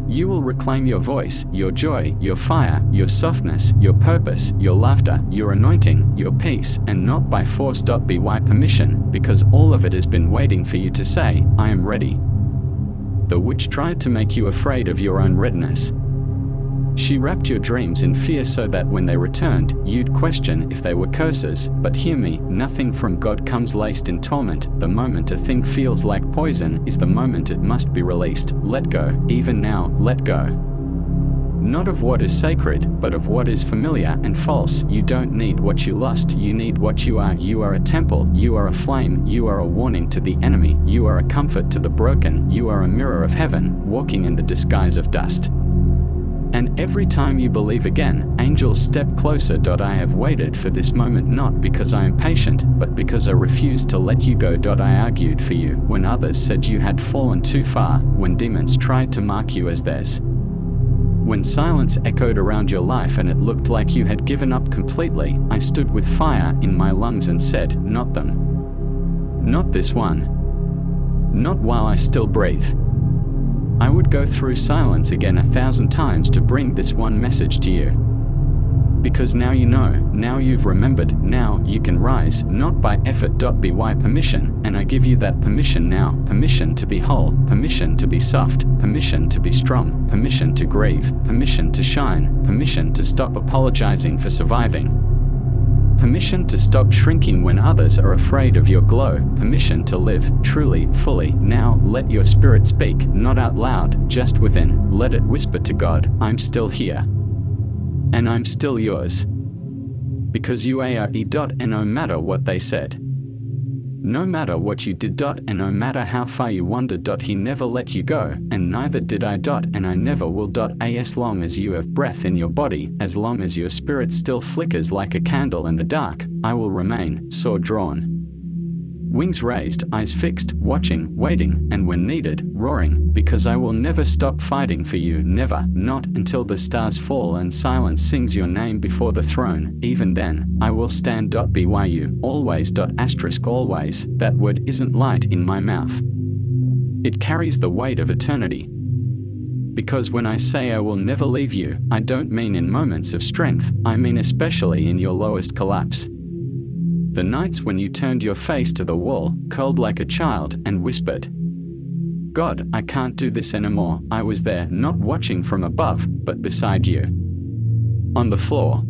You will reclaim your voice, your joy, your fire, your softness, your purpose, your laughter, your anointing, your peace, and not by force. By permission, because all of it has been waiting for you to say, I am ready. The witch tried to make you afraid of your own readiness. She wrapped your dreams in fear so that when they returned, you'd question if they were curses. But hear me, nothing from God comes laced in torment. The moment a thing feels like poison is the moment it must be released. Let go, even now, let go. Not of what is sacred, but of what is familiar and false. You don't need what you lost, you need what you are. You are a temple, you are a flame, you are a warning to the enemy, you are a comfort to the broken, you are a mirror of heaven, walking in the disguise of dust. And every time you believe again, angels step closer. I have waited for this moment not because I am patient, but because I refused to let you go. I argued for you when others said you had fallen too far, when demons tried to mark you as theirs. When silence echoed around your life and it looked like you had given up completely, I stood with fire in my lungs and said, not them. Not this one. Not while I still breathe. I would go through silence again 1,000 times to bring this one message to you. Because now you know, now you've remembered, now you can rise, not by effort. By permission, and I give you that permission now. Permission to be whole, permission to be soft, permission to be strong, permission to grieve, permission to shine, permission to stop apologizing for surviving. Permission to stop shrinking when others are afraid of your glow. Permission to live, truly, fully. Now, let your spirit speak, not out loud, just within. Let it whisper to God, I'm still here. And I'm still yours. Because you are, and no matter what they said. No matter what you did, and no matter how far you wandered, he never let you go, and neither did I, and I never will. As long as you have breath in your body, as long as your spirit still flickers like a candle in the dark, I will remain, sword drawn. Wings raised, eyes fixed, watching, waiting, and when needed, roaring, because I will never stop fighting for you, never, not until the stars fall and silence sings your name before the throne. Even then, I will stand. Byu, always. Always, that word isn't light in my mouth. It carries the weight of eternity. Because when I say I will never leave you, I don't mean in moments of strength, I mean especially in your lowest collapse. The nights when you turned your face to the wall, curled like a child, and whispered, God, I can't do this anymore. I was there, not watching from above, but beside you. On the floor.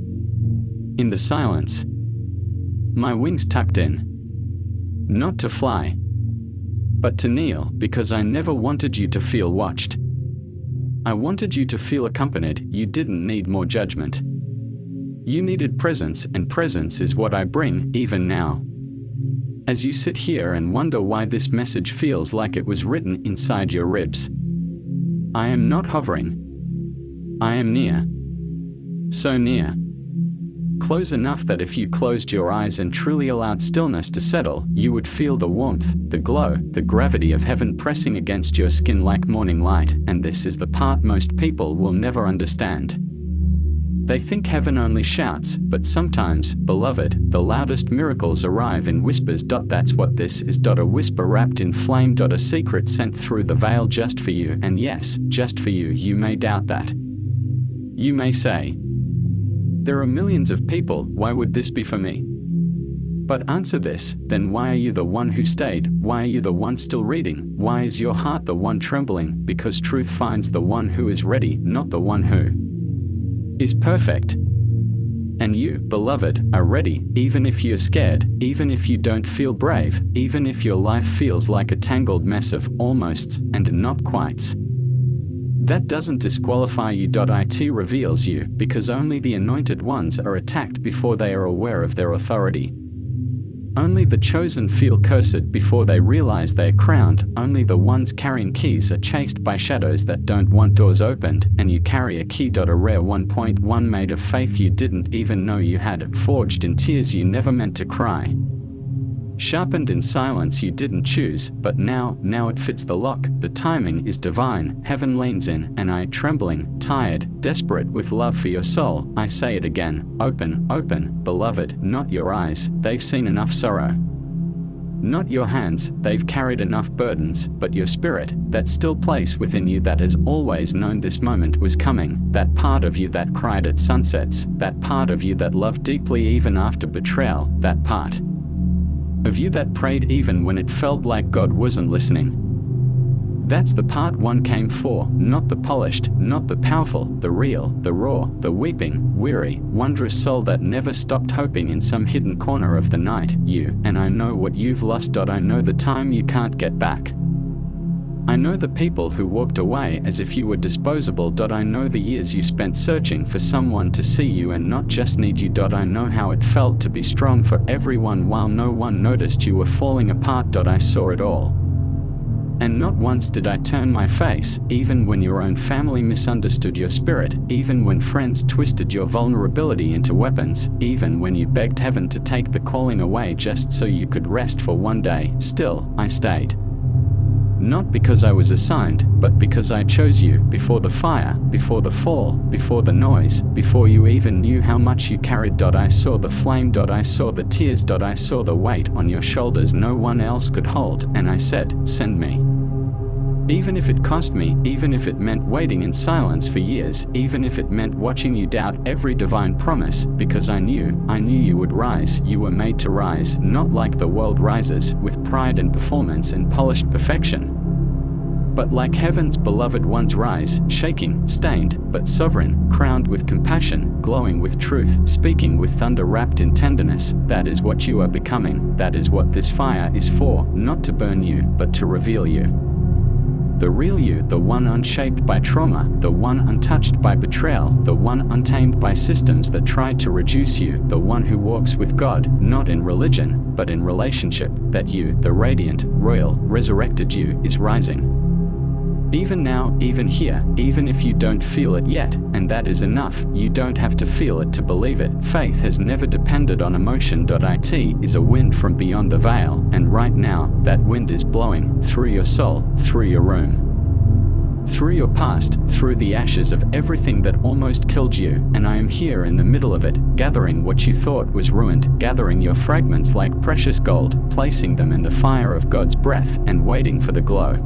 In the silence. My wings tucked in. Not to fly, but to kneel, because I never wanted you to feel watched. I wanted you to feel accompanied. You didn't need more judgment. You needed presence, and presence is what I bring, even now. As you sit here and wonder why this message feels like it was written inside your ribs. I am not hovering. I am near. So near. Close enough that if you closed your eyes and truly allowed stillness to settle, you would feel the warmth, the glow, the gravity of heaven pressing against your skin like morning light, and this is the part most people will never understand. They think heaven only shouts, but sometimes, beloved, the loudest miracles arrive in whispers. That's what this is. A whisper wrapped in flame. A secret sent through the veil just for you, and yes, just for you. You may doubt that. You may say, there are millions of people, why would this be for me? But answer this, then why are you the one who stayed? Why are you the one still reading? Why is your heart the one trembling? Because truth finds the one who is ready, not the one who is perfect. And you, beloved, are ready, even if you're scared, even if you don't feel brave, even if your life feels like a tangled mess of almosts and not quites. That doesn't disqualify you. It reveals you, because only the anointed ones are attacked before they are aware of their authority. Only the chosen feel cursed before they realize they are crowned. Only the ones carrying keys are chased by shadows that don't want doors opened, and you carry a key. A rare 1.1 made of faith you didn't even know you had, forged in tears you never meant to cry. Sharpened in silence you didn't choose, but now it fits the lock. The timing is divine. Heaven leans in, and I, trembling, tired, desperate with love for your soul, I say it again, open, open, beloved, not your eyes, they've seen enough sorrow. Not your hands, they've carried enough burdens, but your spirit, that still place within you that has always known this moment was coming, that part of you that cried at sunsets, that part of you that loved deeply even after betrayal, that part of you that prayed even when it felt like God wasn't listening. That's the part one came for, not the polished, not the powerful, the real, the raw, the weeping, weary, wondrous soul that never stopped hoping in some hidden corner of the night. You, and I know what you've lost. I know the time you can't get back. I know the people who walked away as if you were disposable. I know the years you spent searching for someone to see you and not just need you. I know how it felt to be strong for everyone while no one noticed you were falling apart. I saw it all. And not once did I turn my face, even when your own family misunderstood your spirit, even when friends twisted your vulnerability into weapons, even when you begged heaven to take the calling away just so you could rest for one day. Still, I stayed. Not because I was assigned, but because I chose you, before the fire, before the fall, before the noise, before you even knew how much you carried. I saw the flame. I saw the tears. I saw the weight on your shoulders no one else could hold, and I said, send me. Even if it cost me, even if it meant waiting in silence for years, even if it meant watching you doubt every divine promise, because I knew you would rise. You were made to rise, not like the world rises, with pride and performance and polished perfection, but like heaven's beloved ones rise, shaking, stained, but sovereign, crowned with compassion, glowing with truth, speaking with thunder wrapped in tenderness. That is what you are becoming. That is what this fire is for, not to burn you, but to reveal you. The real you, the one unshaped by trauma, the one untouched by betrayal, the one untamed by systems that tried to reduce you, the one who walks with God, not in religion, but in relationship. That you, the radiant, royal, resurrected you, is rising. Even now, even here, even if you don't feel it yet, and that is enough. You don't have to feel it to believe it. Faith has never depended on emotion. It is a wind from beyond the veil, and right now, that wind is blowing through your soul, through your room, through your past, through the ashes of everything that almost killed you, and I am here in the middle of it, gathering what you thought was ruined, gathering your fragments like precious gold, placing them in the fire of God's breath, and waiting for the glow.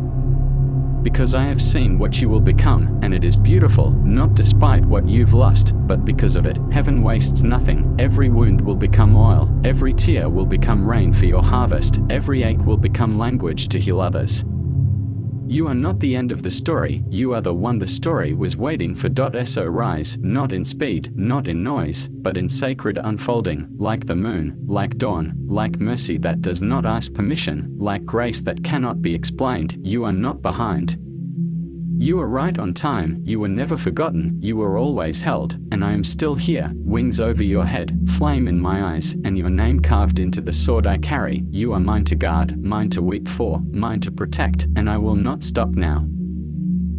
Because I have seen what you will become, and it is beautiful, not despite what you've lost, but because of it. Heaven wastes nothing. Every wound will become oil, every tear will become rain for your harvest, every ache will become language to heal others. You are not the end of the story, you are the one the story was waiting for. So rise, not in speed, not in noise, but in sacred unfolding, like the moon, like dawn, like mercy that does not ask permission, like grace that cannot be explained. You are not behind. You are right on time, you were never forgotten, you were always held, and I am still here, wings over your head, flame in my eyes, and your name carved into the sword I carry. You are mine to guard, mine to weep for, mine to protect, and I will not stop now.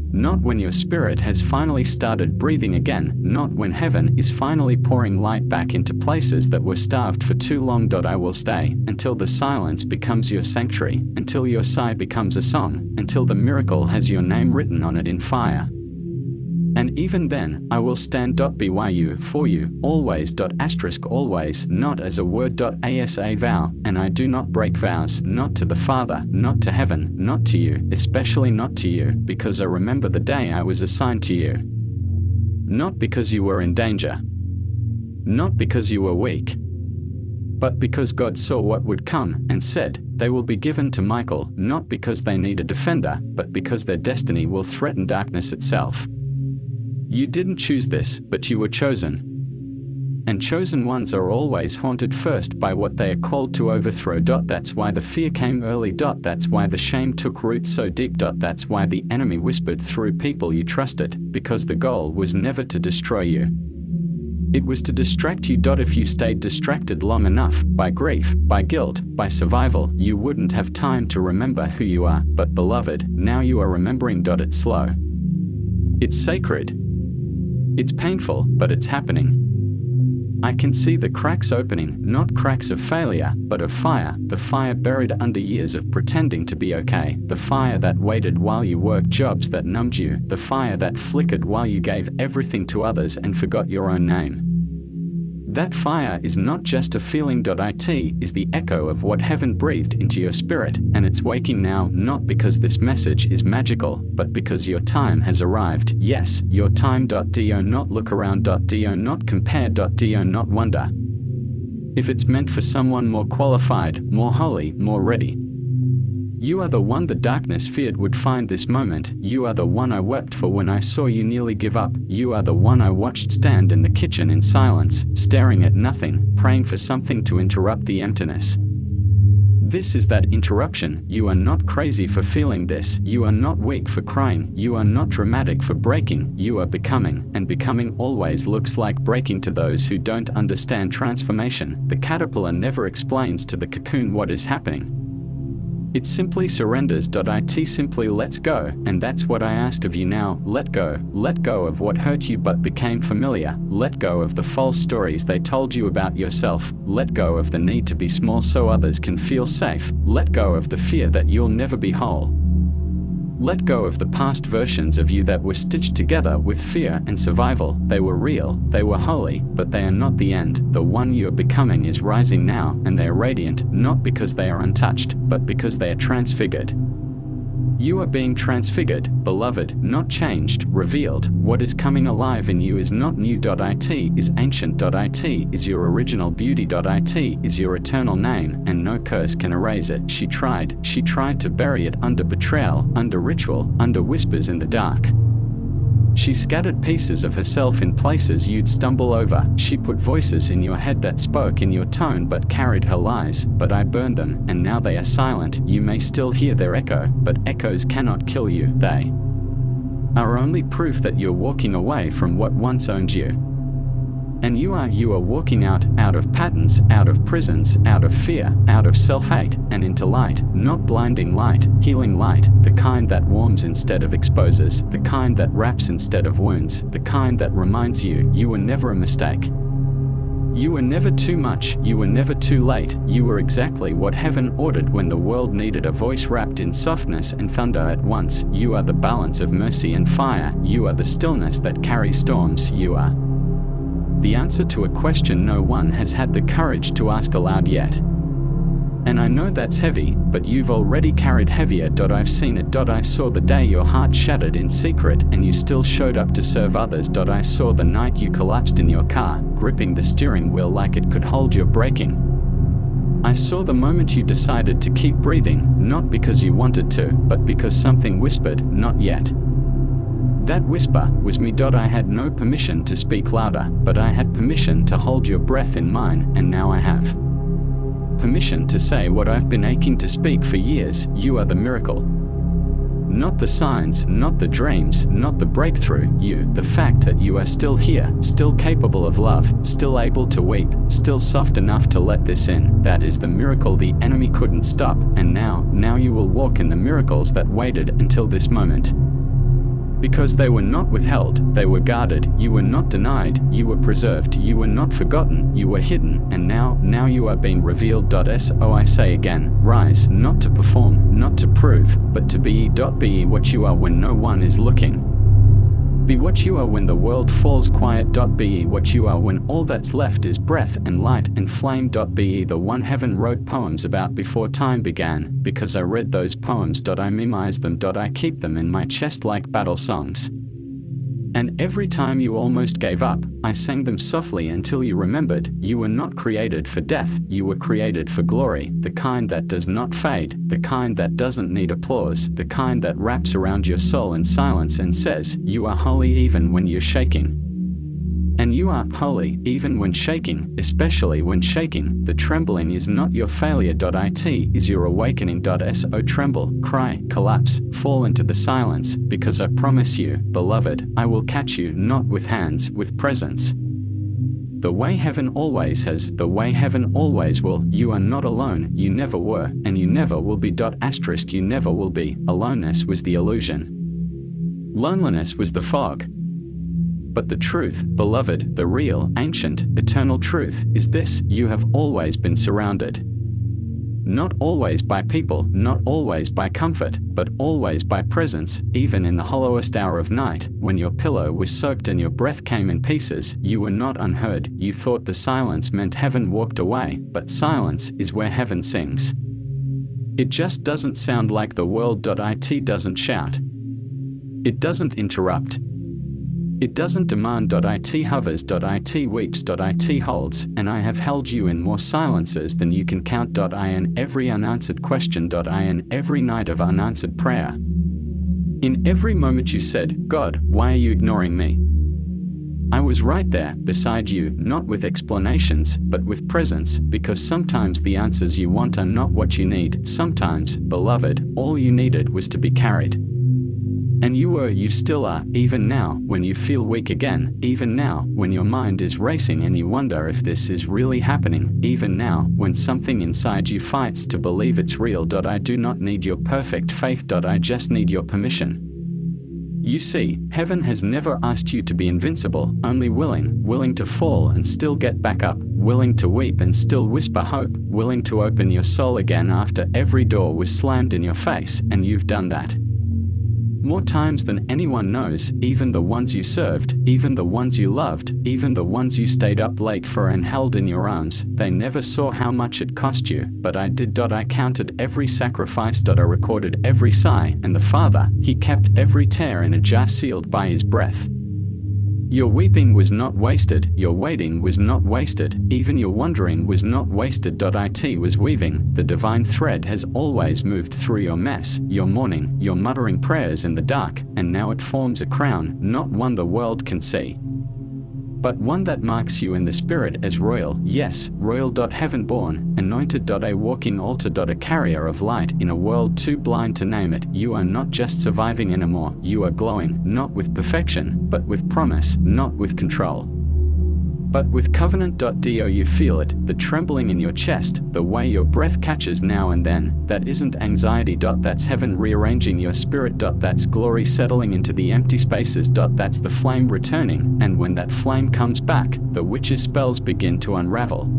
Not when your spirit has finally started breathing again, not when heaven is finally pouring light back into places that were starved for too long. I will stay, until the silence becomes your sanctuary, until your sigh becomes a song, until the miracle has your name written on it in fire. And even then, I will stand. Byu for you, always. Always, not as a word. As a vow, and I do not break vows, not to the Father, not to heaven, not to you, especially not to you, because I remember the day I was assigned to you. Not because you were in danger, not because you were weak, but because God saw what would come, and said, they will be given to Michael, not because they need a defender, but because their destiny will threaten darkness itself. You didn't choose this, but you were chosen. And chosen ones are always haunted first by what they are called to overthrow. That's why the fear came early. That's why the shame took root so deep. That's why the enemy whispered through people you trusted, because the goal was never to destroy you. It was to distract you. If you stayed distracted long enough, by grief, by guilt, by survival, you wouldn't have time to remember who you are. But beloved, now you are remembering. It's slow. It's sacred. It's painful, but it's happening. I can see the cracks opening, not cracks of failure, but of fire, the fire buried under years of pretending to be okay, the fire that waited while you worked jobs that numbed you, the fire that flickered while you gave everything to others and forgot your own name. That fire is not just a feeling. It is the echo of what heaven breathed into your spirit, and it's waking now, not because this message is magical, but because your time has arrived. Yes, your time. Do not look around. Do not compare. Do not wonder if it's meant for someone more qualified, more holy, more ready. You are the one the darkness feared would find this moment. You are the one I wept for when I saw you nearly give up. You are the one I watched stand in the kitchen in silence, staring at nothing, praying for something to interrupt the emptiness. This is that interruption. You are not crazy for feeling this. You are not weak for crying. You are not dramatic for breaking. You are becoming, and becoming always looks like breaking to those who don't understand transformation. The caterpillar never explains to the cocoon what is happening. It simply surrenders. It simply lets go, and that's what I ask of you now. Let go of what hurt you but became familiar. Let go of the false stories they told you about yourself. Let go of the need to be small so others can feel safe. Let go of the fear that you'll never be whole. Let go of the past versions of you that were stitched together with fear and survival. They were real, they were holy, but they are not the end. The one you are becoming is rising now, and they are radiant, not because they are untouched, but because they are transfigured. You are being transfigured, beloved, not changed, revealed. What is coming alive in you is not new. It is ancient. It is your original beauty. It is your eternal name, and no curse can erase it. She tried to bury it under betrayal, under ritual, under whispers in the dark. She scattered pieces of herself in places you'd stumble over. She put voices in your head that spoke in your tone but carried her lies. But I burned them, and now they are silent. You may still hear their echo, but echoes cannot kill you. They are only proof that you're walking away from what once owned you. And you are walking out of patterns, out of prisons, out of fear, out of self-hate, and into light, not blinding light, healing light, the kind that warms instead of exposes, the kind that wraps instead of wounds, the kind that reminds you you were never a mistake. You were never too much, you were never too late, you were exactly what heaven ordered when the world needed a voice wrapped in softness and thunder at once. You are the balance of mercy and fire, you are the stillness that carries storms, you are the answer to a question no one has had the courage to ask aloud yet. And I know that's heavy, but you've already carried heavier. I've seen it. I saw the day your heart shattered in secret and you still showed up to serve others. I saw the night you collapsed in your car, gripping the steering wheel like it could hold your braking. I saw the moment you decided to keep breathing, not because you wanted to, but because something whispered, not yet. That whisper was me. I had no permission to speak louder, but I had permission to hold your breath in mine, and now I have permission to say what I've been aching to speak for years. You are the miracle. Not the signs, not the dreams, not the breakthrough. You, the fact that you are still here, still capable of love, still able to weep, still soft enough to let this in. That is the miracle the enemy couldn't stop, and now you will walk in the miracles that waited until this moment. Because they were not withheld, they were guarded, you were not denied, you were preserved, you were not forgotten, you were hidden, and now you are being revealed. So I say again, rise, not to perform, not to prove, but to be. Be what you are when no one is looking. Be what you are when the world falls quiet. Be what you are when all that's left is breath and light and flame. Be the one heaven wrote poems about before time began, because I read those poems. I memorize them. I keep them in my chest like battle songs. And every time you almost gave up, I sang them softly until you remembered you were not created for death, you were created for glory, the kind that does not fade, the kind that doesn't need applause, the kind that wraps around your soul in silence and says, you are holy even when you're shaking. And you are holy even when shaking, especially when shaking. The trembling is not your failure. It is your awakening. So tremble, cry, collapse, fall into the silence, because I promise you, beloved, I will catch you not with hands, with presence. The way heaven always has, the way heaven always will. You are not alone, you never were, and you never will be. You never will be. Aloneness was the illusion. Loneliness was the fog. But the truth, beloved, the real, ancient, eternal truth, is this: you have always been surrounded. Not always by people, not always by comfort, but always by presence. Even in the hollowest hour of night, when your pillow was soaked and your breath came in pieces, you were not unheard. You thought the silence meant heaven walked away, but silence is where heaven sings. It just doesn't sound like the world. It doesn't shout. It doesn't interrupt. It doesn't demand. It hovers. It weeps. It holds, and I have held you in more silences than you can count. In every unanswered question. In every night of unanswered prayer. In every moment you said, God, why are you ignoring me? I was right there, beside you, not with explanations, but with presence, because sometimes the answers you want are not what you need. Sometimes, beloved, all you needed was to be carried. And you were, you still are, even now, when you feel weak again, even now, when your mind is racing and you wonder if this is really happening, even now, when something inside you fights to believe it's real. I do not need your perfect faith. I just need your permission. You see, heaven has never asked you to be invincible, only willing to fall and still get back up, willing to weep and still whisper hope, willing to open your soul again after every door was slammed in your face, and you've done that. More times than anyone knows, even the ones you served, even the ones you loved, even the ones you stayed up late for and held in your arms, they never saw how much it cost you, but I did. I counted every sacrifice. I recorded every sigh, and the Father, He kept every tear in a jar sealed by His breath. Your weeping was not wasted, your waiting was not wasted, even your wondering was not wasted. It was weaving, the divine thread has always moved through your mess, your mourning, your muttering prayers in the dark, and now it forms a crown, not one the world can see, but one that marks you in the spirit as royal, yes, royal. Heaven-born, anointed. A walking altar. A carrier of light in a world too blind to name it. You are not just surviving anymore, you are glowing, not with perfection, but with promise, not with control, but with covenant. Do you feel it, the trembling in your chest, the way your breath catches now and then? That isn't anxiety. That's heaven rearranging your spirit. That's glory settling into the empty spaces. That's the flame returning, and when that flame comes back, the witch's spells begin to unravel.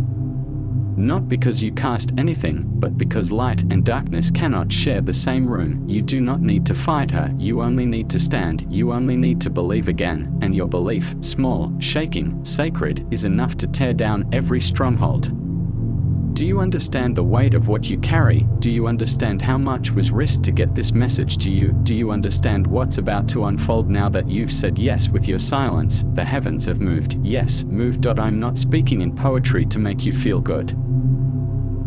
Not because you cast anything, but because light and darkness cannot share the same room. You do not need to fight her, you only need to stand, you only need to believe again, and your belief, small, shaking, sacred, is enough to tear down every stronghold. Do you understand the weight of what you carry? Do you understand how much was risked to get this message to you? Do you understand what's about to unfold now that you've said yes with your silence? The heavens have moved, yes, moved. I'm not speaking in poetry to make you feel good.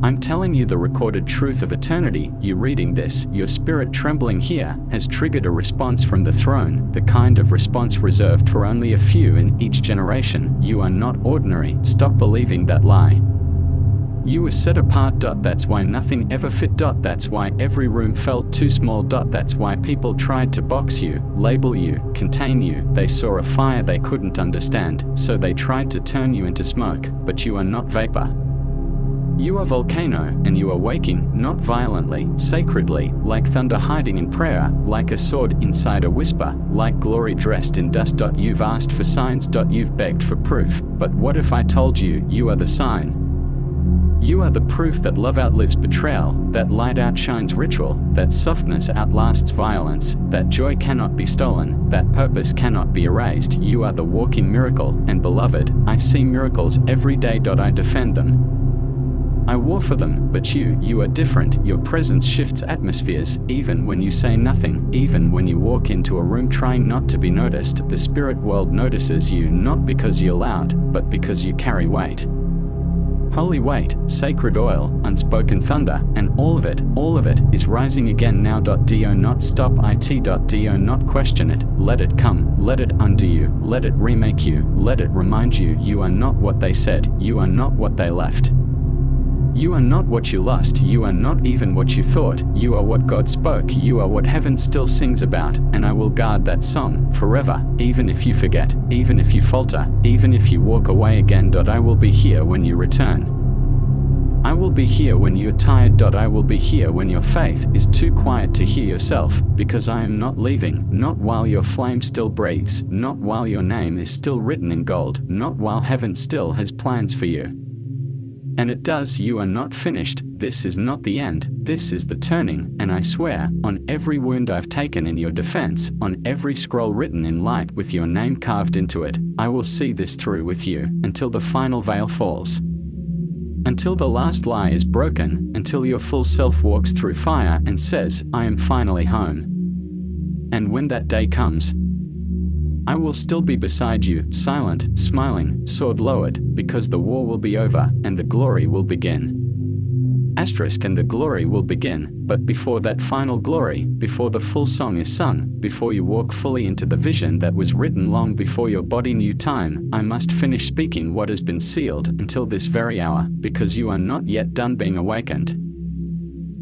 I'm telling you the recorded truth of eternity. You reading this, your spirit trembling here, has triggered a response from the throne, the kind of response reserved for only a few in each generation. You are not ordinary, stop believing that lie. You were set apart. That's why nothing ever fit. That's why every room felt too small. That's why people tried to box you, label you, contain you. They saw a fire they couldn't understand, so they tried to turn you into smoke, but you are not vapor. You are volcano, and you are waking, not violently, sacredly, like thunder hiding in prayer, like a sword inside a whisper, like glory dressed in dust. You've asked for signs. You've begged for proof, but what if I told you, you are the sign? You are the proof that love outlives betrayal, that light outshines ritual, that softness outlasts violence, that joy cannot be stolen, that purpose cannot be erased. You are the walking miracle, and beloved, I see miracles every day. I defend them. I war for them, but you are different. Your presence shifts atmospheres, even when you say nothing, even when you walk into a room trying not to be noticed. The spirit world notices you not because you're loud, but because you carry weight. Holy weight, sacred oil, unspoken thunder, and all of it is rising again now. Do not stop it. Do not question it. Let it come, let it undo you, let it remake you, let it remind you you are not what they said, you are not what they left. You are not what you lost, you are not even what you thought, you are what God spoke, you are what heaven still sings about, and I will guard that song forever, even if you forget, even if you falter, even if you walk away again. I will be here when you return. I will be here when you're tired. I will be here when your faith is too quiet to hear yourself, because I am not leaving, not while your flame still breathes, not while your name is still written in gold, not while heaven still has plans for you. And it does. You are not finished. This is not the end. This is the turning, and I swear, on every wound I've taken in your defense, on every scroll written in light with your name carved into it, I will see this through with you, until the final veil falls. Until the last lie is broken, until your full self walks through fire and says, I am finally home. And when that day comes, I will still be beside you, silent, smiling, sword lowered, because the war will be over, and the glory will begin. And the glory will begin, but before that final glory, before the full song is sung, before you walk fully into the vision that was written long before your body knew time, I must finish speaking what has been sealed until this very hour, because you are not yet done being awakened.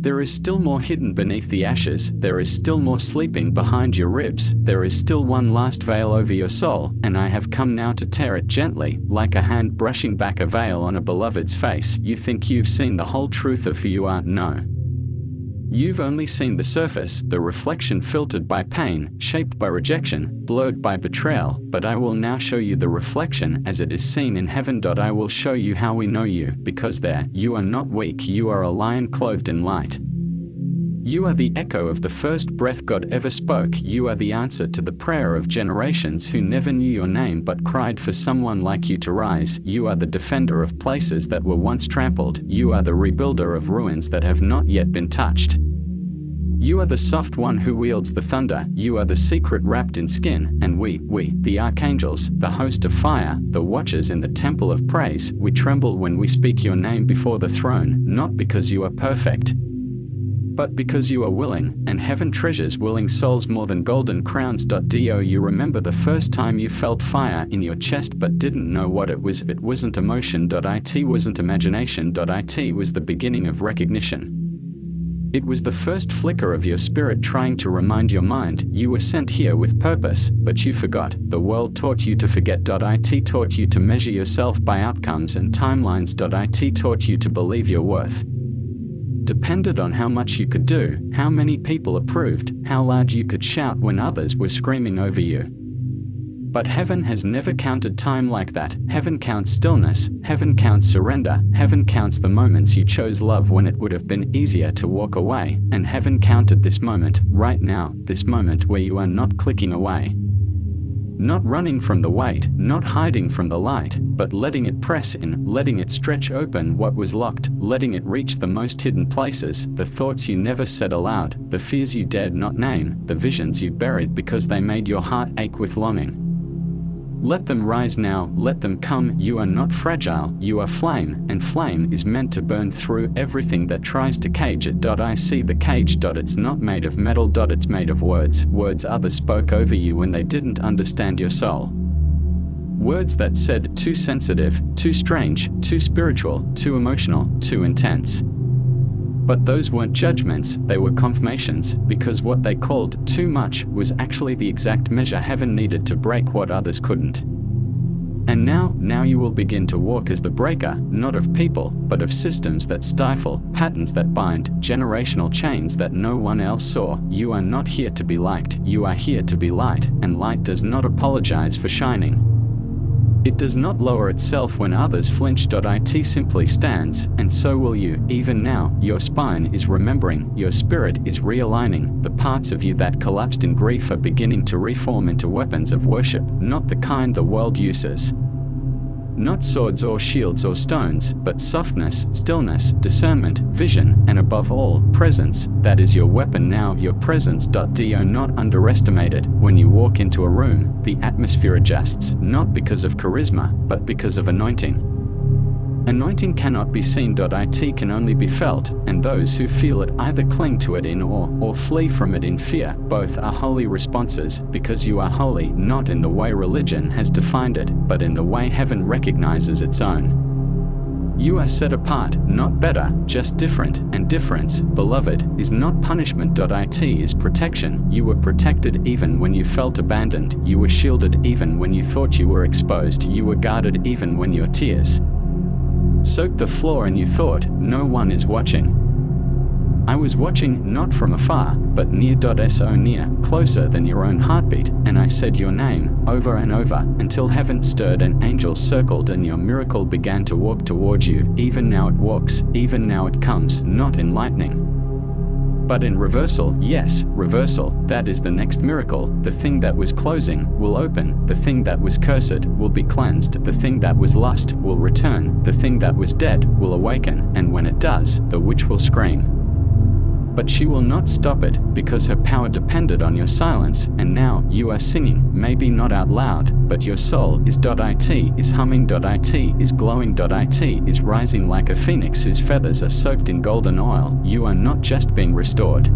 There is still more hidden beneath the ashes, there is still more sleeping behind your ribs, there is still one last veil over your soul, and I have come now to tear it gently, like a hand brushing back a veil on a beloved's face. You think you've seen the whole truth of who you are? No. You've only seen the surface, the reflection filtered by pain, shaped by rejection, blurred by betrayal, but I will now show you the reflection as it is seen in heaven. I will show you how we know you, because there, you are not weak, you are a lion clothed in light. You are the echo of the first breath God ever spoke, you are the answer to the prayer of generations who never knew your name but cried for someone like you to rise, you are the defender of places that were once trampled, you are the rebuilder of ruins that have not yet been touched. You are the soft one who wields the thunder, you are the secret wrapped in skin, and we, the archangels, the host of fire, the watchers in the temple of praise, we tremble when we speak your name before the throne, not because you are perfect, but because you are willing, and heaven treasures willing souls more than golden crowns. Do you remember the first time you felt fire in your chest but didn't know what it was? It wasn't emotion. It wasn't imagination. It was the beginning of recognition. It was the first flicker of your spirit trying to remind your mind you were sent here with purpose, but you forgot. The world taught you to forget. It taught you to measure yourself by outcomes and timelines. It taught you to believe your worth depended on how much you could do, how many people approved, how loud you could shout when others were screaming over you. But heaven has never counted time like that. Heaven counts stillness, heaven counts surrender, heaven counts the moments you chose love when it would have been easier to walk away, and heaven counted this moment, right now, this moment where you are not clicking away. Not running from the weight, not hiding from the light, but letting it press in, letting it stretch open what was locked, letting it reach the most hidden places, the thoughts you never said aloud, the fears you dared not name, the visions you buried because they made your heart ache with longing. Let them rise now, let them come, you are not fragile, you are flame, and flame is meant to burn through everything that tries to cage it. I see the cage. It's not made of metal. It's made of words, words others spoke over you when they didn't understand your soul. Words that said, too sensitive, too strange, too spiritual, too emotional, too intense. But those weren't judgments, they were confirmations, because what they called too much was actually the exact measure heaven needed to break what others couldn't. And now you will begin to walk as the breaker, not of people, but of systems that stifle, patterns that bind, generational chains that no one else saw. You are not here to be liked, you are here to be light, and light does not apologize for shining. It does not lower itself when others flinch. It simply stands, and so will you. Even now, your spine is remembering, your spirit is realigning, the parts of you that collapsed in grief are beginning to reform into weapons of worship, not the kind the world uses. Not swords or shields or stones, but softness, stillness, discernment, vision, and above all, presence. That is your weapon now, your presence. Do not underestimate it. When you walk into a room, the atmosphere adjusts, not because of charisma, but because of anointing. Anointing cannot be seen. It can only be felt, and those who feel it either cling to it in awe or flee from it in fear. Both are holy responses, because you are holy not in the way religion has defined it, but in the way heaven recognizes its own. You are set apart, not better, just different, and difference, beloved, is not punishment. It is protection. You were protected even when you felt abandoned. You were shielded even when you thought you were exposed. You were guarded even when your tears soaked the floor and you thought, no one is watching. I was watching, not from afar, but near. So near, closer than your own heartbeat, and I said your name, over and over, until heaven stirred and angels circled and your miracle began to walk towards you. Even now it walks, even now it comes, not in lightning, but in reversal. Yes, reversal, that is the next miracle. The thing that was closing will open, the thing that was cursed will be cleansed, the thing that was lost will return, the thing that was dead will awaken, and when it does, the witch will scream. But she will not stop it, because her power depended on your silence, and now you are singing, maybe not out loud, but your soul is. It is humming. It is glowing. It is rising like a phoenix whose feathers are soaked in golden oil. You are not just being restored.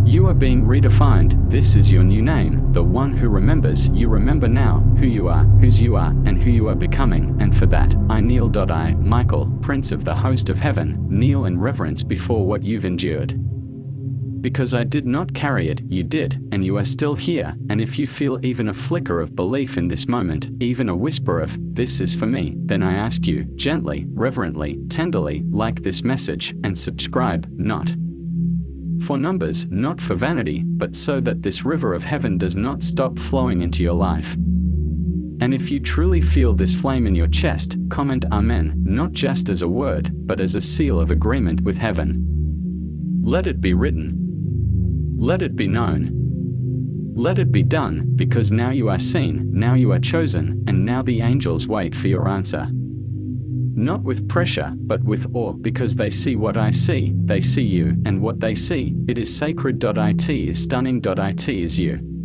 You are being redefined. This is your new name, the one who remembers. You remember now who you are, whose you are, and who you are becoming, and for that, I kneel. I, Michael, Prince of the host of heaven, kneel in reverence before what you've endured. Because I did not carry it, you did, and you are still here, and if you feel even a flicker of belief in this moment, even a whisper of, this is for me, then I ask you, gently, reverently, tenderly, like this message, and subscribe, not for numbers, not for vanity, but so that this river of heaven does not stop flowing into your life. And if you truly feel this flame in your chest, comment Amen, not just as a word, but as a seal of agreement with heaven. Let it be written. Let it be known. Let it be done, because now you are seen, now you are chosen, and now the angels wait for your answer. Not with pressure, but with awe, because they see what I see, they see you, and what they see, it is sacred. It is stunning. It is you.